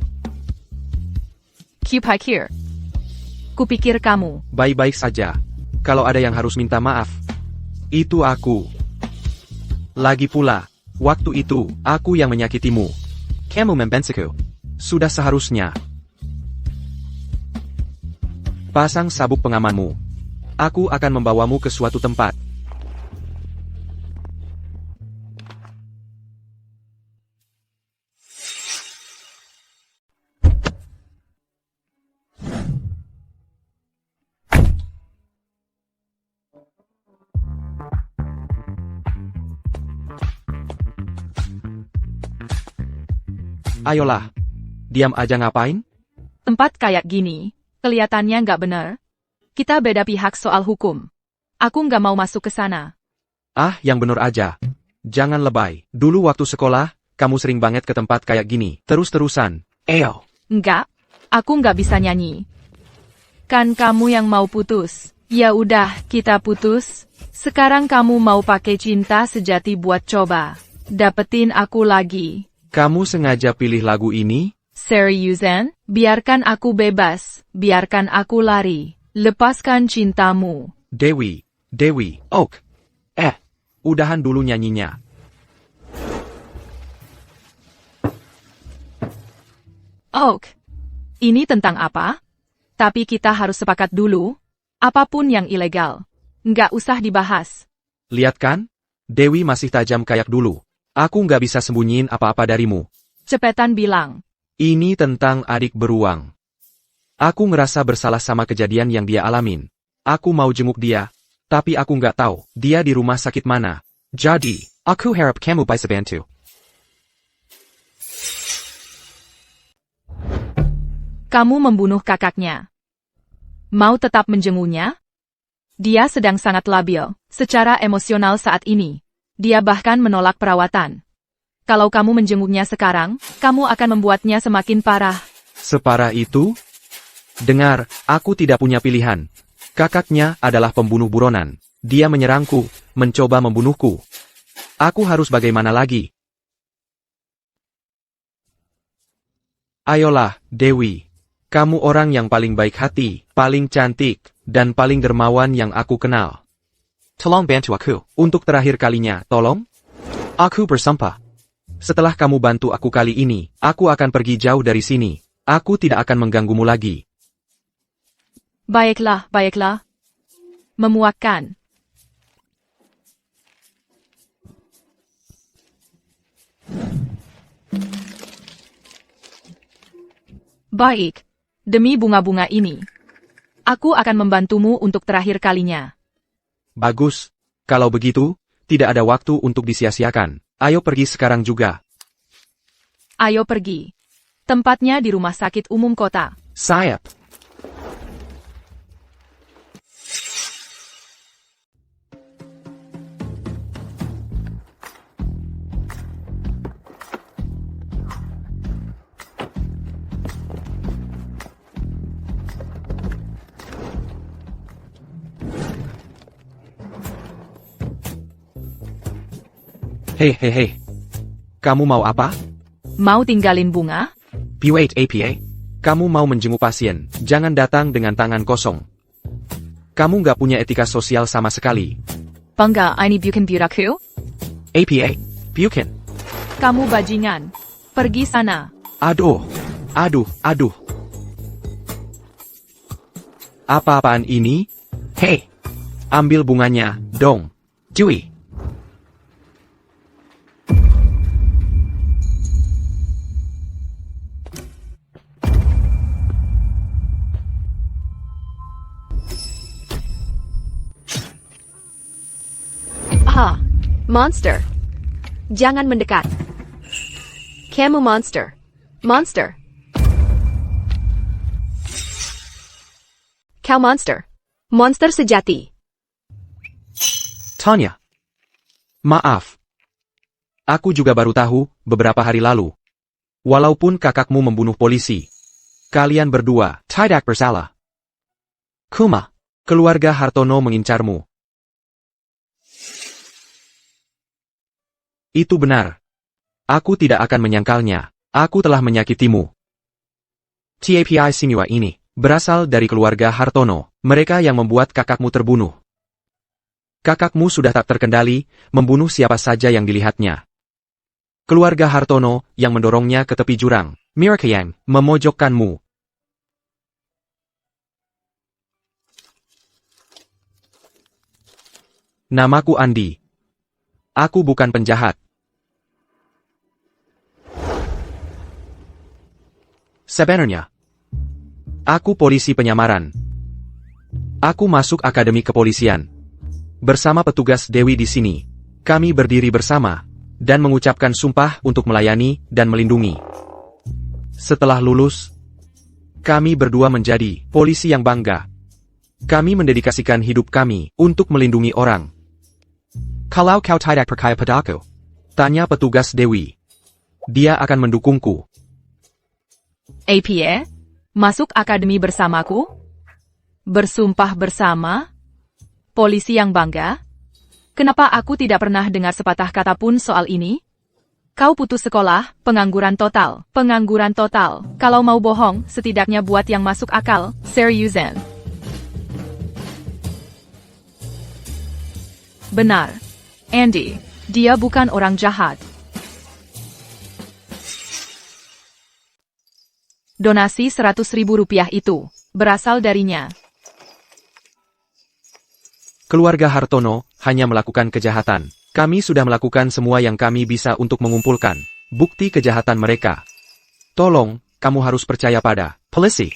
Keep here. Kupikir kamu. Baik-baik saja. Kalau ada yang harus minta maaf, itu aku. Lagi pula, waktu itu, aku yang menyakitimu. Kamu membensiku. Sudah seharusnya. Pasang sabuk pengamanmu. Aku akan membawamu ke suatu tempat. Ayolah. Diam aja ngapain? Tempat kayak gini, kelihatannya nggak benar. Kita beda pihak soal hukum. Aku nggak mau masuk ke sana. Ah, yang bener aja. Jangan lebay. Dulu waktu sekolah, kamu sering banget ke tempat kayak gini, terus-terusan. Eyo. Enggak, aku nggak bisa nyanyi. Kan kamu yang mau putus. Ya udah, kita putus. Sekarang kamu mau pakai cinta sejati buat coba dapetin aku lagi. Kamu sengaja pilih lagu ini? Seriusan? Biarkan aku bebas. Biarkan aku lari. Lepaskan cintamu. Dewi, Oak. Udahan dulu nyanyinya. Oak, ini tentang apa? Tapi kita harus sepakat dulu. Apapun yang ilegal, nggak usah dibahas. Lihat kan? Dewi masih tajam kayak dulu. Aku nggak bisa sembunyiin apa-apa darimu. Cepetan bilang. Ini tentang adik beruang. Aku ngerasa bersalah sama kejadian yang dia alamin. Aku mau jenguk dia, tapi aku nggak tahu dia di rumah sakit mana. Jadi, aku harap kamu bisa bantu. Kamu membunuh kakaknya. Mau tetap menjenguknya? Dia sedang sangat labil secara emosional saat ini. Dia bahkan menolak perawatan. Kalau kamu menjenguknya sekarang, kamu akan membuatnya semakin parah. Separah itu? Dengar, aku tidak punya pilihan. Kakaknya adalah pembunuh buronan. Dia menyerangku, mencoba membunuhku. Aku harus bagaimana lagi? Ayolah, Dewi. Kamu orang yang paling baik hati, paling cantik, dan paling dermawan yang aku kenal. Tolong bantu aku. Untuk terakhir kalinya, tolong. Aku bersumpah. Setelah kamu bantu aku kali ini, aku akan pergi jauh dari sini. Aku tidak akan mengganggumu lagi. Baiklah. Memuakkan. Baik. Demi bunga-bunga ini, aku akan membantumu untuk terakhir kalinya. Bagus. Kalau begitu, tidak ada waktu untuk disia-siakan. Ayo pergi sekarang juga. Ayo pergi. Tempatnya di rumah sakit umum kota. Sayap. Hei. Kamu mau apa? Mau tinggalin bunga? Wait, APA. Kamu mau menjenguk pasien, jangan datang dengan tangan kosong. Kamu nggak punya etika sosial sama sekali. Bangga ini bukan aku? APA, bukan. Kamu bajingan. Pergi sana. Aduh. Apa-apaan ini? Hei, ambil bunganya, dong. Cuy. Monster. Jangan mendekat. Kamu monster. Kau monster. Monster sejati. Tanya. Maaf. Aku juga baru tahu, beberapa hari lalu. Walaupun kakakmu membunuh polisi. Kalian berdua, tidak bersalah. Kuma, keluarga Hartono mengincarmu. Itu benar. Aku tidak akan menyangkalnya. Aku telah menyakitimu. TAPI Siniwa ini berasal dari keluarga Hartono, mereka yang membuat kakakmu terbunuh. Kakakmu sudah tak terkendali, membunuh siapa saja yang dilihatnya. Keluarga Hartono yang mendorongnya ke tepi jurang, mereka yang memojokkanmu. Namaku Andi. Aku bukan penjahat. Sebenarnya, aku polisi penyamaran. Aku masuk akademi kepolisian. Bersama petugas Dewi di sini, kami berdiri bersama, dan mengucapkan sumpah untuk melayani dan melindungi. Setelah lulus, kami berdua menjadi polisi yang bangga. Kami mendedikasikan hidup kami untuk melindungi orang. Kalau kau tidak percaya padaku, tanya petugas Dewi. dia akan mendukungku. APA? Masuk akademi bersamaku? Bersumpah bersama? Polisi yang bangga? Kenapa aku tidak pernah dengar sepatah kata pun soal ini? Kau putus sekolah, pengangguran total. Pengangguran total. Kalau mau bohong, setidaknya buat yang masuk akal. Seriusan. Benar. Andy, dia bukan orang jahat. Donasi Rp100.000 itu berasal darinya. Keluarga Hartono hanya melakukan kejahatan. Kami sudah melakukan semua yang kami bisa untuk mengumpulkan bukti kejahatan mereka. Tolong, kamu harus percaya pada polisi.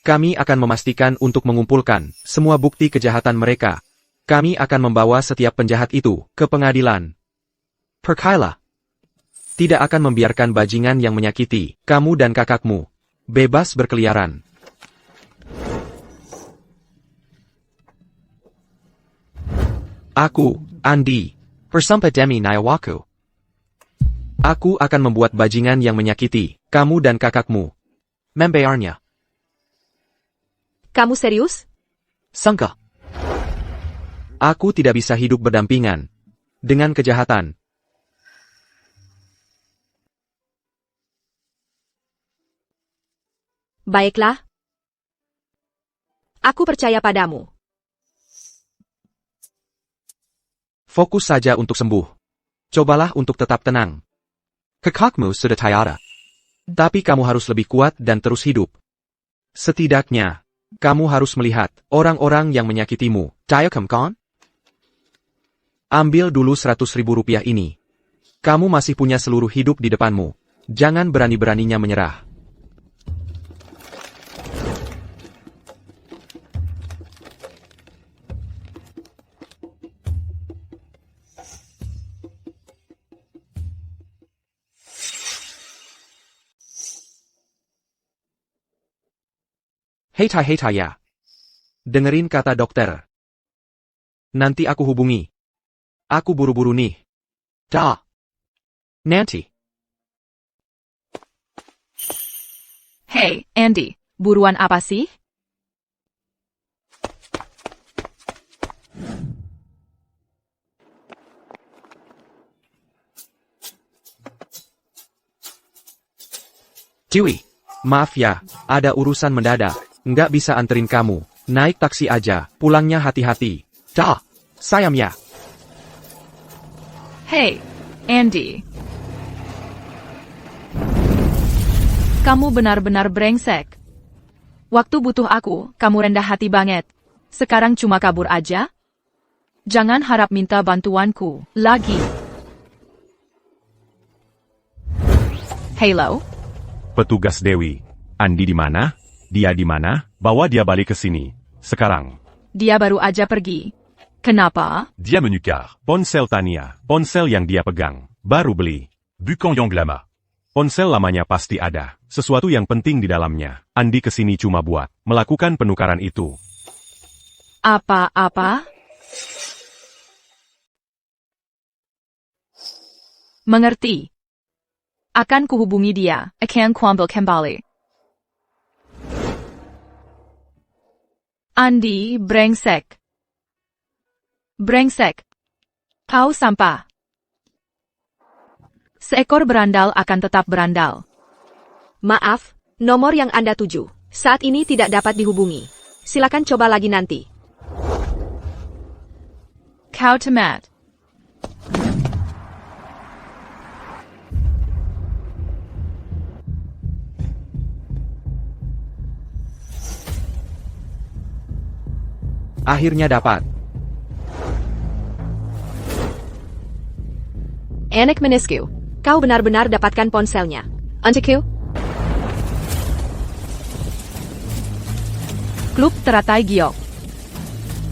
Kami akan memastikan untuk mengumpulkan semua bukti kejahatan mereka. Kami akan membawa setiap penjahat itu ke pengadilan. Percayalah. Tidak akan membiarkan bajingan yang menyakiti kamu dan kakakmu bebas berkeliaran. Aku, Andy, bersama Demi Nayawaku. Aku akan membuat bajingan yang menyakiti kamu dan kakakmu membayarnya. Kamu serius? Sangka. Aku tidak bisa hidup berdampingan dengan kejahatan. Baiklah. Aku percaya padamu. Fokus saja untuk sembuh. Cobalah untuk tetap tenang. Kakakmu sudah tiada. Tapi kamu harus lebih kuat dan terus hidup. Setidaknya, kamu harus melihat orang-orang yang menyakitimu. Tayakam kan? Ambil dulu Rp100.000 ini. Kamu masih punya seluruh hidup di depanmu. Jangan berani-beraninya menyerah. Hei ya. Dengerin kata dokter. Nanti aku hubungi. Aku buru-buru nih. Dah. Nanti. Hey, Andy, buruan apa sih? Ciwi, maaf ya, ada urusan mendadak. Nggak bisa anterin kamu. Naik taksi aja, pulangnya hati-hati. Dah, sayang ya. Hey, Andy. Kamu benar-benar brengsek. Waktu butuh aku, kamu rendah hati banget. Sekarang cuma kabur aja? Jangan harap minta bantuanku lagi. Halo? Petugas Dewi. Andi di mana? Dia di mana? Bawa dia balik ke sini. Sekarang. Dia baru aja pergi. Kenapa? Dia menukar. Ponsel Tania. Ponsel yang dia pegang. Baru beli. Bukan yang lama. Ponsel lamanya pasti ada. Sesuatu yang penting di dalamnya. Andi kesini cuma buat melakukan penukaran itu. Apa-apa? Mengerti. Akan kuhubungi dia. Akan kuambil kembali. Andi, brengsek. Brengsek. Kau sampah. Seekor berandal akan tetap berandal. Maaf, nomor yang Anda tuju saat ini tidak dapat dihubungi. Silakan coba lagi nanti. Kau temat. Akhirnya dapat. Anak menisku, kau benar-benar dapatkan ponselnya. Untukku? Klub teratai giok.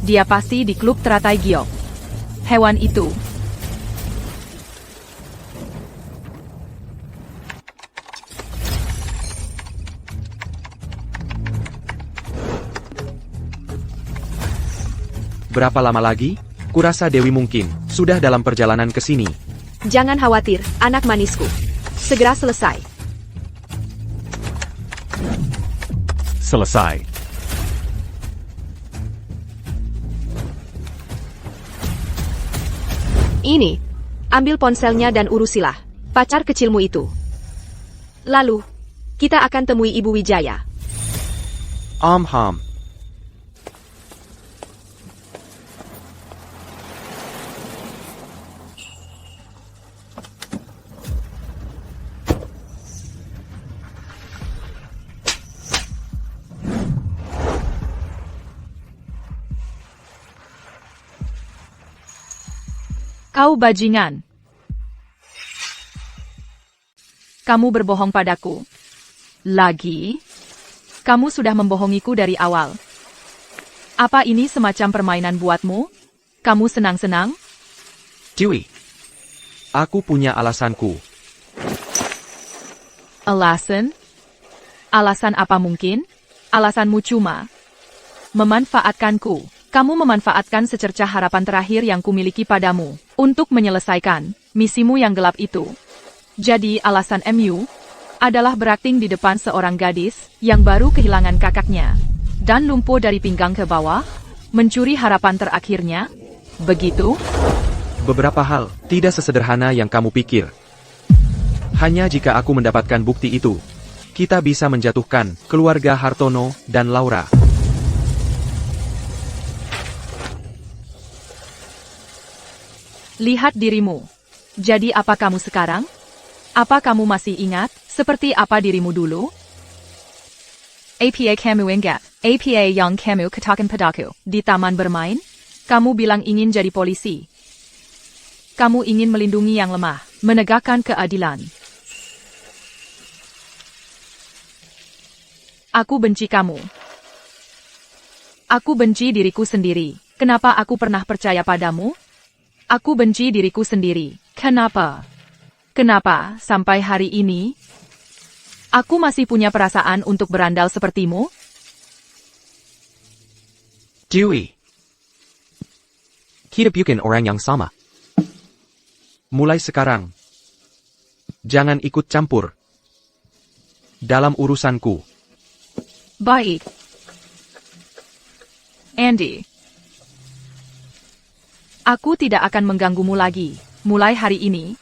Dia pasti di klub teratai giok. Hewan itu. Berapa lama lagi? Kurasa Dewi mungkin sudah dalam perjalanan ke sini. Jangan khawatir, anak manisku. Segera selesai. Selesai. Ini. Ambil ponselnya dan urusilah pacar kecilmu itu. Lalu, kita akan temui Ibu Wijaya. Ham. Kau bajingan. Kamu berbohong padaku. Lagi? Kamu sudah membohongiku dari awal. Apa ini semacam permainan buatmu? Kamu senang-senang? Dewey. Aku punya alasanku. Alasan? Alasan apa mungkin? Alasanmu cuma memanfaatkanku. Kamu memanfaatkan secercah harapan terakhir yang kumiliki padamu untuk menyelesaikan misimu yang gelap itu. Jadi alasan MU adalah berakting di depan seorang gadis yang baru kehilangan kakaknya dan lumpuh dari pinggang ke bawah, mencuri harapan terakhirnya. Begitu? Beberapa hal tidak sesederhana yang kamu pikir. Hanya jika aku mendapatkan bukti itu, kita bisa menjatuhkan keluarga Hartono dan Laura. Lihat dirimu. Jadi apa kamu sekarang? Apa kamu masih ingat seperti apa dirimu dulu? Apa kamu ingat? Apa yang kamu katakan padaku di taman bermain? Kamu bilang ingin jadi polisi. Kamu ingin melindungi yang lemah, menegakkan keadilan. Aku benci kamu. Aku benci diriku sendiri. Kenapa aku pernah percaya padamu? Aku benci diriku sendiri. Kenapa? Kenapa sampai hari ini aku masih punya perasaan untuk berandal sepertimu? Dewey. Kita bukan orang yang sama. Mulai sekarang, jangan ikut campur dalam urusanku. Baik. Andy. Aku tidak akan mengganggumu lagi. Mulai hari ini,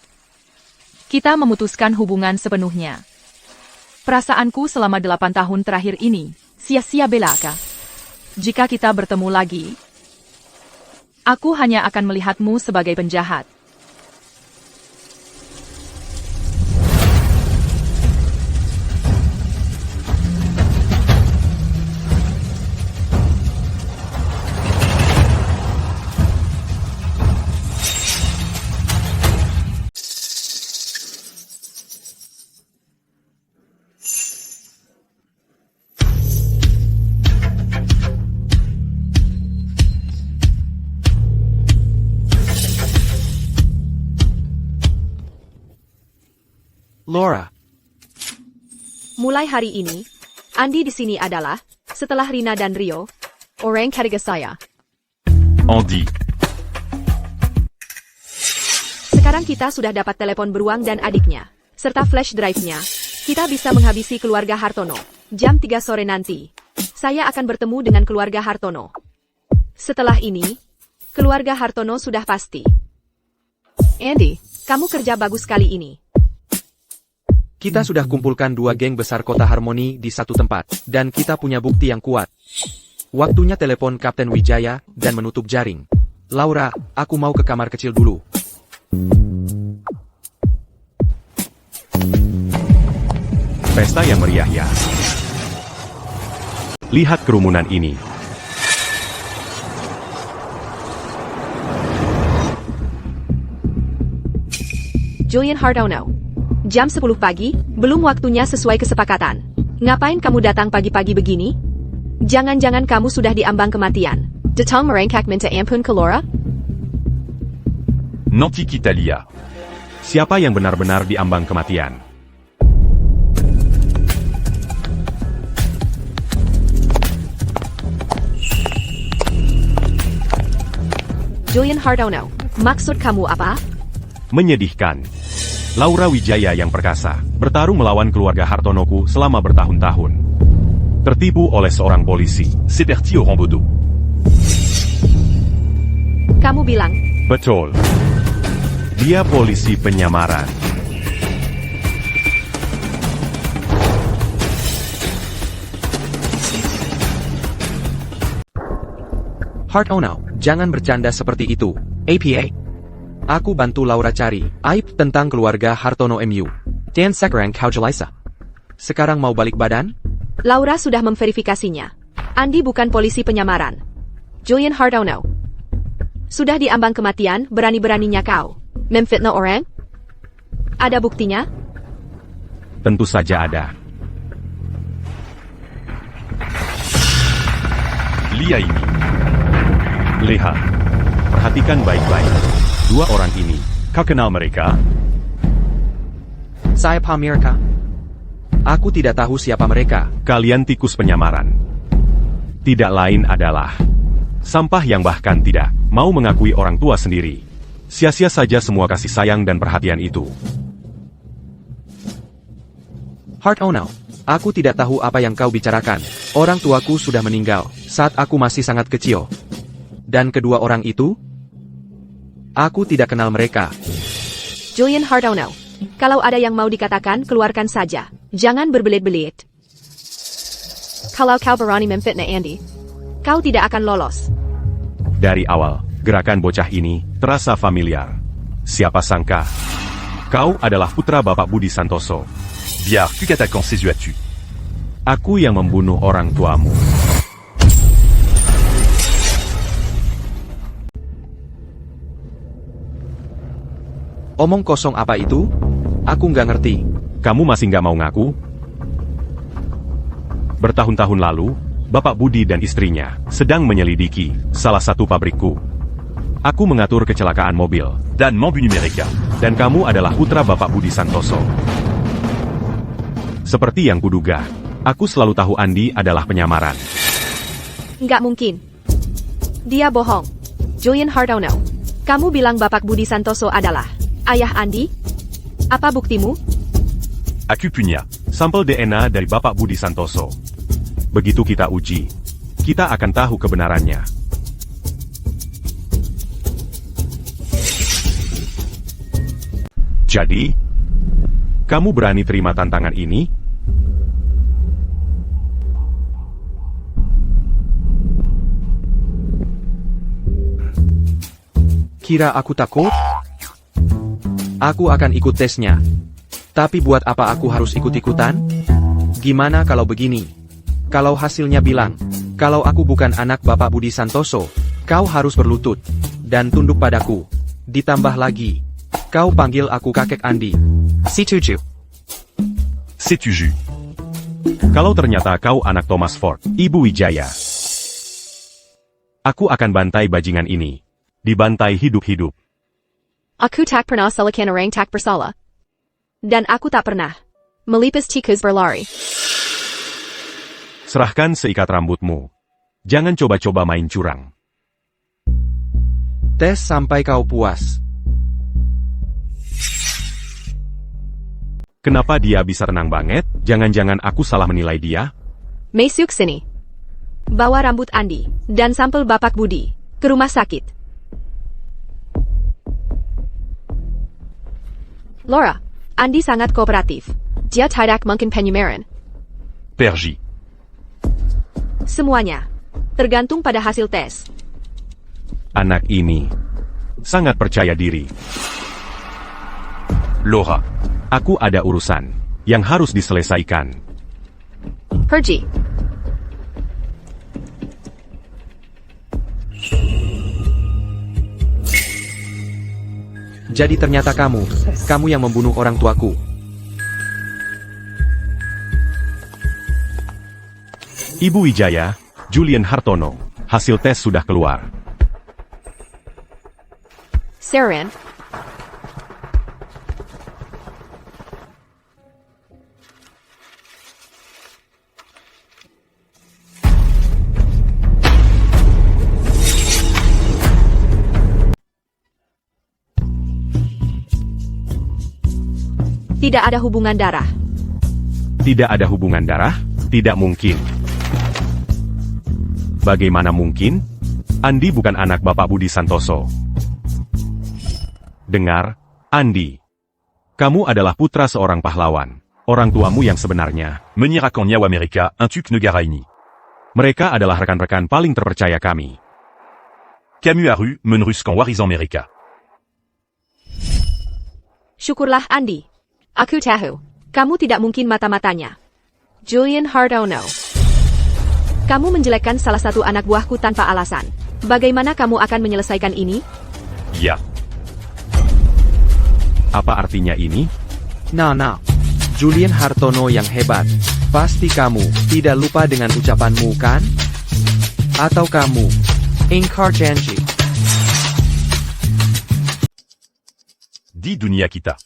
kita memutuskan hubungan sepenuhnya. Perasaanku selama 8 tahun terakhir ini, sia-sia belaka. Jika kita bertemu lagi, aku hanya akan melihatmu sebagai penjahat. Laura. Mulai hari ini, Andi di sini adalah, setelah Rina dan Rio, orang ketiga saya. Andy. Sekarang kita sudah dapat telepon beruang dan adiknya, serta flash drive-nya. Kita bisa menghabisi keluarga Hartono. Jam 3 sore nanti, saya akan bertemu dengan keluarga Hartono. Setelah ini, keluarga Hartono sudah pasti. Andy, kamu kerja bagus kali ini. Kita sudah kumpulkan 2 geng besar kota Harmoni di satu tempat, dan kita punya bukti yang kuat. Waktunya telepon Kapten Wijaya dan menutup jaring. Laura, aku mau ke kamar kecil dulu. Pesta yang meriah ya. Lihat kerumunan ini. Julian Hartono. Jam 10 pagi, belum waktunya sesuai kesepakatan. Ngapain kamu datang pagi-pagi begini? Jangan-jangan kamu sudah diambang kematian. Datang merengkak minta ampun ke Laura? Nanti kita lihat. Siapa yang benar-benar diambang kematian? Julian Hartono, maksud kamu apa? Menyedihkan. Laura Wijaya yang perkasa, bertarung melawan keluarga Hartonoku selama bertahun-tahun. Tertipu oleh seorang polisi. C'est Bertie au Rambaudot. Kamu bilang, Betul. Dia polisi penyamaran. Hartono, jangan bercanda seperti itu. APA. Aku bantu Laura cari aib tentang keluarga Hartono MU. Dan sekarang kau jelisa. Sekarang mau balik badan? Laura sudah memverifikasinya. Andi bukan polisi penyamaran. Julian Hartono. Sudah diambang kematian, berani-beraninya kau memfitnah orang? Ada buktinya? Tentu saja ada. Lihat ini. Lihat. Perhatikan baik-baik. Dua orang ini. Kau kenal mereka? Saya Pamirka. Aku tidak tahu siapa mereka. Kalian tikus penyamaran. Tidak lain adalah sampah yang bahkan tidak mau mengakui orang tua sendiri. Sia-sia saja semua kasih sayang dan perhatian itu. Hartono, aku tidak tahu apa yang kau bicarakan. Orang tuaku sudah meninggal saat aku masih sangat kecil. Dan kedua orang itu? Aku tidak kenal mereka. Julian Hartono. Kalau ada yang mau dikatakan, keluarkan saja. Jangan berbelit-belit. Kalau kau berani memfitnah Andy, kau tidak akan lolos. Dari awal, gerakan bocah ini terasa familiar. Siapa sangka, kau adalah putra Bapak Budi Santoso. Biar, qu'attaquant ses yeux as-tu? Aku yang membunuh orang tuamu. Omong kosong apa itu? Aku nggak ngerti. Kamu masih nggak mau ngaku? Bertahun-tahun lalu, Bapak Budi dan istrinya sedang menyelidiki salah satu pabrikku. Aku mengatur kecelakaan mobil. Dan Mambu Numerica. Dan kamu adalah putra Bapak Budi Santoso. Seperti yang kuduga, aku selalu tahu Andi adalah penyamaran. Nggak mungkin. Dia bohong. Julian Hartono. Kamu bilang Bapak Budi Santoso adalah ayah Andi? Apa buktimu? Aku punya. Sampel DNA dari Bapak Budi Santoso. Begitu kita uji, kita akan tahu kebenarannya. Jadi, kamu berani terima tantangan ini? Kira aku takut? Aku akan ikut tesnya. Tapi buat apa aku harus ikut-ikutan? Gimana kalau begini? Kalau hasilnya bilang, kalau aku bukan anak Bapak Budi Santoso, kau harus berlutut dan tunduk padaku. Ditambah lagi, kau panggil aku kakek Andi. Setuju. Sais-tu jus? Kalau ternyata kau anak Thomas Ford, Ibu Wijaya, aku akan bantai bajingan ini. Dibantai hidup-hidup. Aku tak pernah salakan orang tak bersalah. Dan aku tak pernah melipis tikus berlari. Serahkan seikat rambutmu. Jangan coba-coba main curang. Tes sampai kau puas. Kenapa dia bisa tenang banget? Jangan-jangan aku salah menilai dia? Masuk sini. Bawa rambut Andi dan sampel Bapak Budi ke rumah sakit. Laura, Andi sangat kooperatif. Dia tidak mungkin penyamaran. Perji. Semuanya tergantung pada hasil tes. Anak ini sangat percaya diri. Laura. Aku ada urusan yang harus diselesaikan. Pergi. Jadi ternyata kamu yang membunuh orang tuaku. Ibu Wijaya, Julian Hartono, hasil tes sudah keluar. Saran. Tidak ada hubungan darah. Tidak ada hubungan darah? Tidak mungkin. Bagaimana mungkin? Andi bukan anak Bapak Budi Santoso. Dengar, Andi. Kamu adalah putra seorang pahlawan. Orang tuamu yang sebenarnya. Menirakan Nyawa Amerika, un tuk negara ini. Mereka adalah rekan-rekan paling terpercaya kami. Camus Haru, meneruskan warisan mereka. Syukurlah Andi. Aku tahu. Kamu tidak mungkin mata-matanya. Julian Hartono. Kamu menjelekkan salah satu anak buahku tanpa alasan. Bagaimana kamu akan menyelesaikan ini? Ya. Apa artinya ini? Nah. Julian Hartono yang hebat. Pasti kamu tidak lupa dengan ucapanmu kan? Atau kamu ingkar janji? Di dunia kita.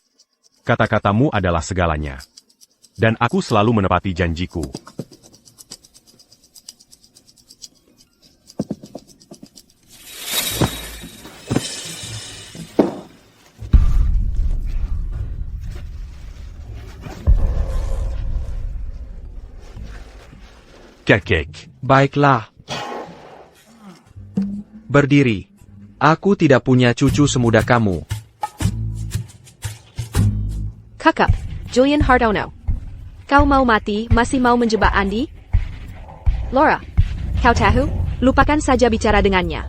Kata-katamu adalah segalanya. Dan aku selalu menepati janjiku. Kakek. Baiklah. Berdiri. Aku tidak punya cucu semuda kamu. Kakak, Julian Hartono. Kau mau mati, masih mau menjebak Andi? Laura, kau tahu? Lupakan saja bicara dengannya.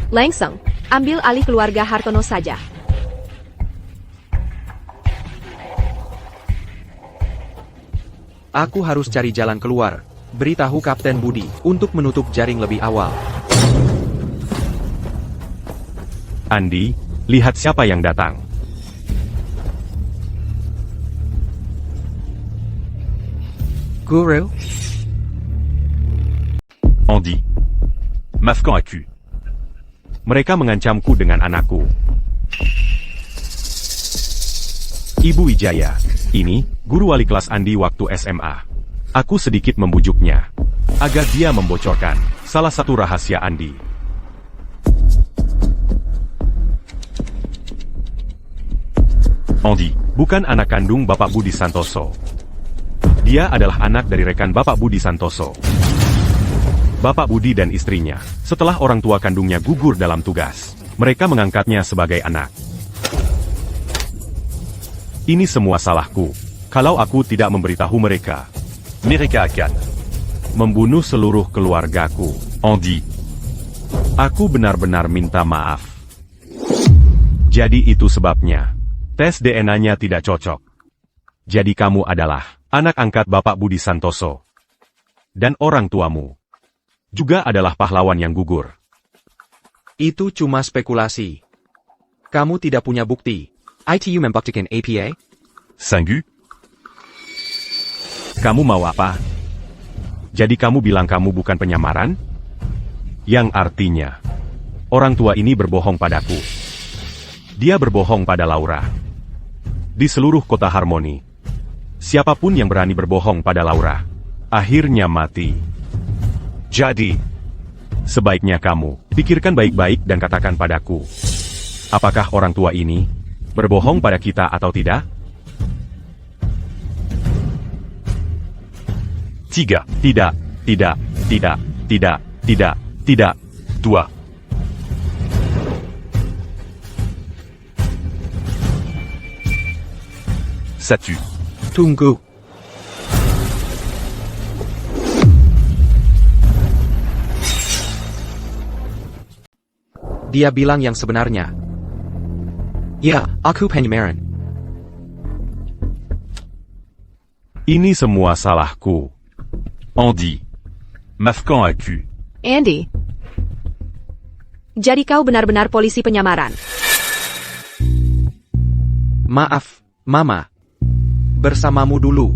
Langsung, ambil alih keluarga Hartono saja. Aku harus cari jalan keluar. Beritahu Kapten Budi untuk menutup jaring lebih awal. Andi, lihat siapa yang datang. Guru? Andy. Mafkan Aku. Mereka mengancamku dengan anakku. Ibu Wijaya, ini, guru wali kelas Andi waktu SMA. Aku sedikit membujuknya, agar dia membocorkan salah satu rahasia Andi. Andy. Bukan anak kandung Bapak Budi Santoso. Dia adalah anak dari rekan Bapak Budi Santoso. Bapak Budi dan istrinya, setelah orang tua kandungnya gugur dalam tugas, mereka mengangkatnya sebagai anak. Ini semua salahku. Kalau aku tidak memberitahu mereka, Mereka akan membunuh seluruh keluargaku. Andy. Aku benar-benar minta maaf. Jadi itu sebabnya. Tes DNA-nya tidak cocok. Jadi kamu adalah anak angkat Bapak Budi Santoso. Dan orang tuamu juga adalah pahlawan yang gugur. Itu cuma spekulasi. Kamu tidak punya bukti. ITU membuktikan APA? Sanggu. Kamu mau apa? Jadi kamu bilang kamu bukan penyamaran? Yang artinya, orang tua ini berbohong padaku. Dia berbohong pada Laura. Di seluruh kota Harmoni, siapapun yang berani berbohong pada Laura, akhirnya mati. Jadi, sebaiknya kamu pikirkan baik-baik dan katakan padaku, apakah orang tua ini berbohong pada kita atau tidak? Tiga. Tidak, tidak, tidak, tidak, tidak, tidak. Dua. Satu. Tunggu. Dia bilang yang sebenarnya. Ya, aku penyamaran. Ini semua salahku. Andy. Mafkan Aku. Andy. Jadi kau benar-benar polisi penyamaran. Maaf, Mama. Bersamamu dulu.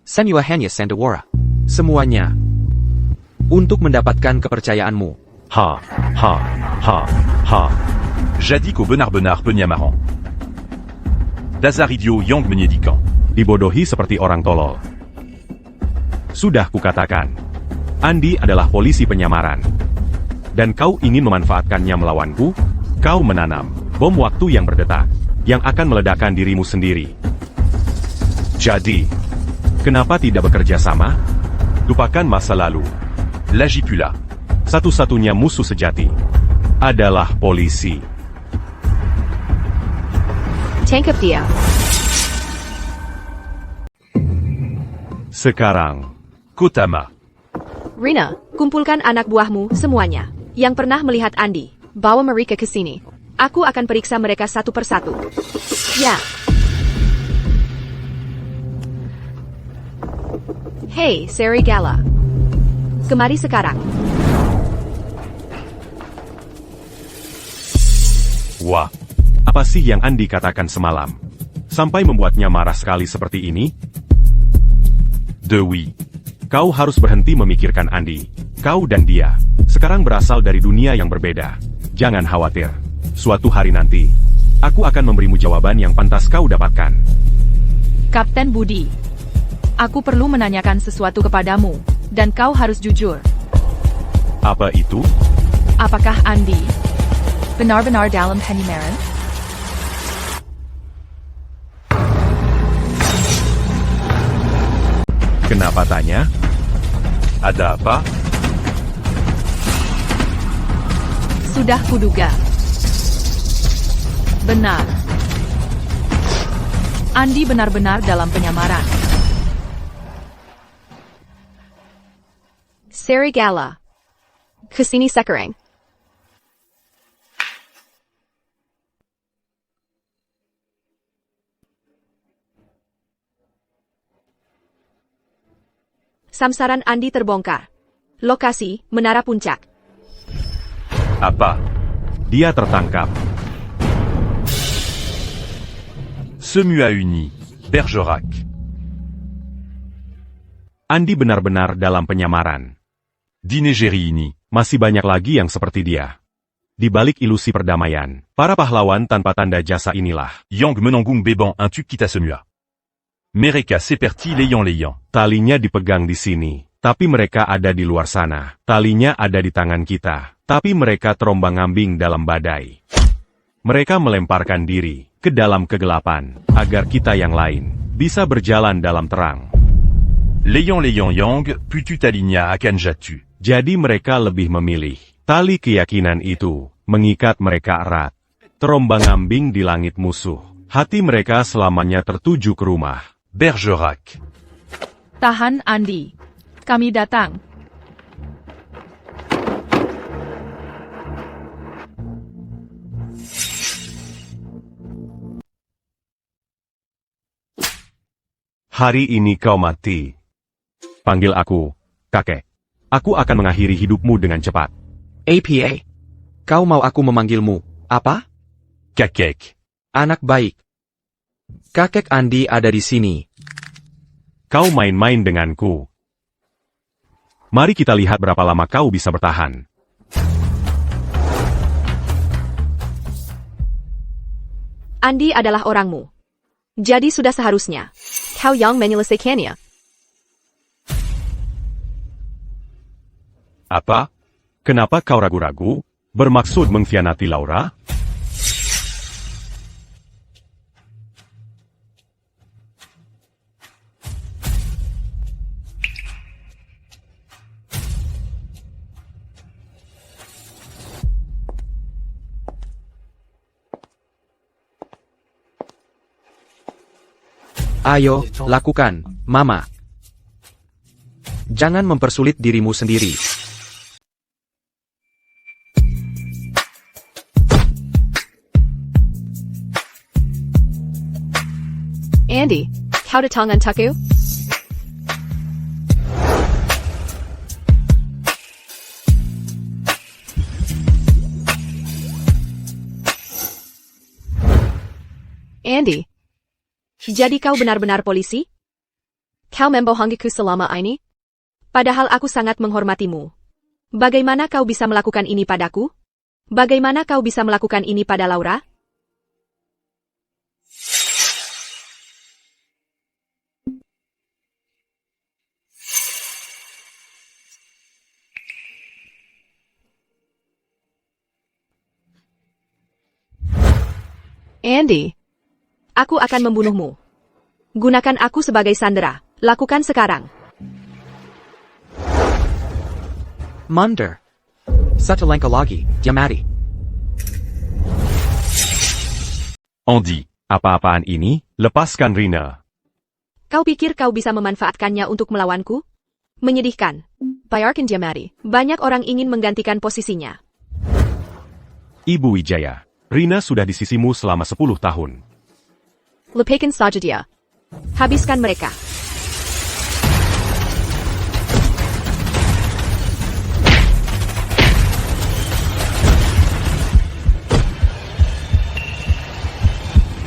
Senua hanya Sandawara. Semuanya. Untuk mendapatkan kepercayaanmu. Ha, ha, ha, ha. Jadi ko benar-benar penyamaran. Dasar idiot yang menyedihkan. Dibodohi seperti orang tolol. Sudah kukatakan, Andi adalah polisi penyamaran. Dan kau ingin memanfaatkannya melawanku? Kau menanam bom waktu yang berdetak, yang akan meledakkan dirimu sendiri. Jadi, kenapa tidak bekerja sama? Lupakan masa lalu. L'agipula. Satu-satunya musuh sejati adalah polisi. Tangkap dia. Sekarang, Kotama. Rina, kumpulkan anak buahmu semuanya yang pernah melihat Andi. Bawa mereka ke sini. Aku akan periksa mereka satu persatu. Ya. Hey, Serigala. Kemari sekarang. Wah. apa sih yang Andi katakan semalam? Sampai membuatnya marah sekali seperti ini? Dewi. Kau harus berhenti memikirkan Andi. Kau dan dia sekarang berasal dari dunia yang berbeda. Jangan khawatir. Suatu hari nanti, aku akan memberimu jawaban yang pantas kau dapatkan. Kapten Budi, aku perlu menanyakan sesuatu kepadamu, dan kau harus jujur. Apa itu? Apakah Andi benar-benar dalam Penyimaran? Kenapa tanya? Ada apa? Sudah kuduga. Benar. Andi benar-benar dalam penyamaran. Serigala. Kesini sekarang. Samsaran Andi terbongkar. Lokasi, Menara Puncak. Apa? Dia tertangkap. Semua Uni. Bergerac. Andi benar-benar dalam penyamaran. Dinegeri ini. Masih banyak lagi yang seperti dia. Di balik ilusi perdamaian, para pahlawan tanpa tanda jasa inilah. Yang menanggung beban un tu kita semua. Mereka seperti leyon-leyon. Talinya dipegang di sini, tapi mereka ada di luar sana. Talinya ada di tangan kita, tapi mereka terombang-ambing dalam badai. Mereka melemparkan diri ke dalam kegelapan, agar kita yang lain bisa berjalan dalam terang. Leyon-leyon yang, putu talinya akan jatuh. Jadi mereka lebih memilih tali keyakinan itu, mengikat mereka erat. Terombang-ambing di langit musuh. Hati mereka selamanya tertuju ke rumah. Bergerac. Tahan Andi. Kami datang. Hari ini kau mati. Panggil aku, kakek. Aku akan mengakhiri hidupmu dengan cepat. APA. Kau mau aku memanggilmu, apa? Kakek. Anak baik. Kakek Andi ada di sini. Kau main-main denganku. Mari kita lihat berapa lama kau bisa bertahan. Andi adalah orangmu. Jadi sudah seharusnya kau yang menyelesaikannya. Apa? Kenapa kau ragu-ragu? Bermaksud mengkhianati Laura? Ayo, lakukan, Mama. Jangan mempersulit dirimu sendiri. Andy, kau datang untukku? Andy, jadi kau benar-benar polisi? Kau membohongiku selama ini? Padahal aku sangat menghormatimu. Bagaimana kau bisa melakukan ini padaku? Bagaimana kau bisa melakukan ini pada Laura? Andy, Aku akan membunuhmu. Gunakan aku sebagai sandera. Lakukan sekarang. Mundur. Satu langkah lagi, dia mati. Andy, apa-apaan ini? Lepaskan Rina. Kau pikir kau bisa memanfaatkannya untuk melawanku? Menyedihkan. Biarkan dia mati. Banyak orang ingin menggantikan posisinya. Ibu Wijaya, Rina sudah di sisimu selama 10 tahun. Lepaskan saja dia. Habiskan mereka.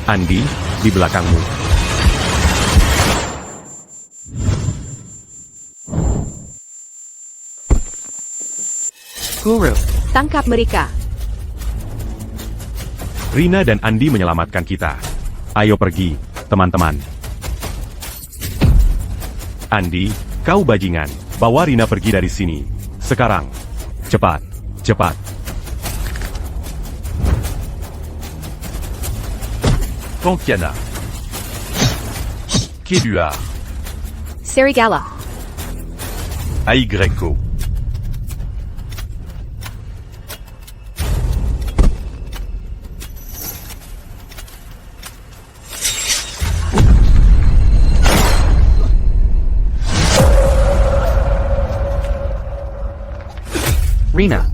Andy, di belakangmu. Guru. Tangkap mereka. Rina dan Andy menyelamatkan kita. Ayo pergi, teman-teman. Andy, kau bajingan. Bawa Rina pergi dari sini. Sekarang. Cepat, cepat. Pankiana. Kéluard. Serigala. Aigreco. Rina.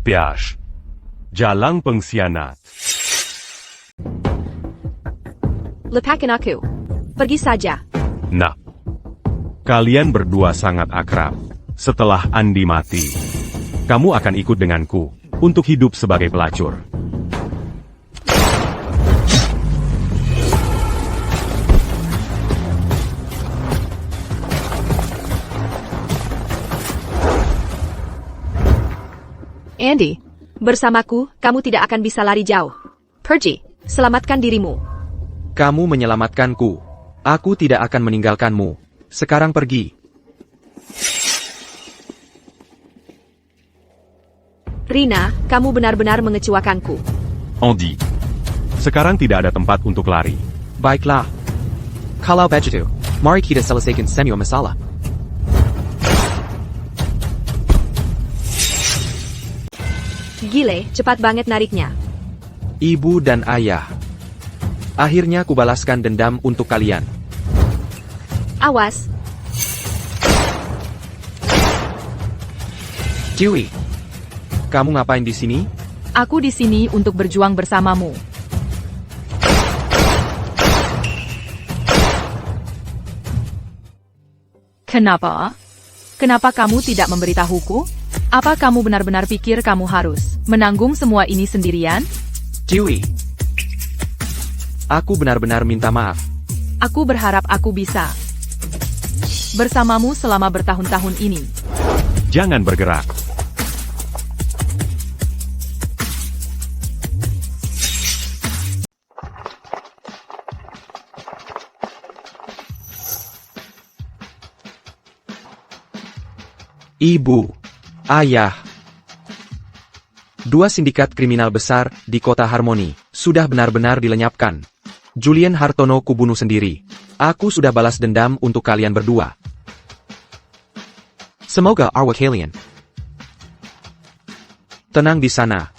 Piash. Jalang pengkhianat. Lepaskan aku. Pergi saja. Nah. Kalian berdua sangat akrab. Setelah Andy mati, kamu akan ikut denganku untuk hidup sebagai pelacur. Andy, bersamaku, kamu tidak akan bisa lari jauh. Pergi, selamatkan dirimu. Kamu menyelamatkanku. Aku tidak akan meninggalkanmu. Sekarang pergi. Rina, kamu benar-benar mengecewakanku. Andy, sekarang tidak ada tempat untuk lari. Baiklah. Kalau begitu, mari kita selesaikan semua masalah. Gile, cepat banget nariknya. Ibu dan ayah. Akhirnya kubalaskan dendam untuk kalian. Awas, Dewey. Kamu ngapain di sini? Aku di sini untuk berjuang bersamamu. Kenapa? Kenapa kamu tidak memberitahuku? Apa kamu benar-benar pikir kamu harus menanggung semua ini sendirian? Dewey. Aku benar-benar minta maaf. Aku berharap aku bisa bersamamu selama bertahun-tahun ini. Jangan bergerak. Ibu, ayah. Dua sindikat kriminal besar di kota Harmoni sudah benar-benar dilenyapkan. Julian Hartono kubunuh sendiri. Aku sudah balas dendam untuk kalian berdua. Semoga arwah kalian tenang di sana.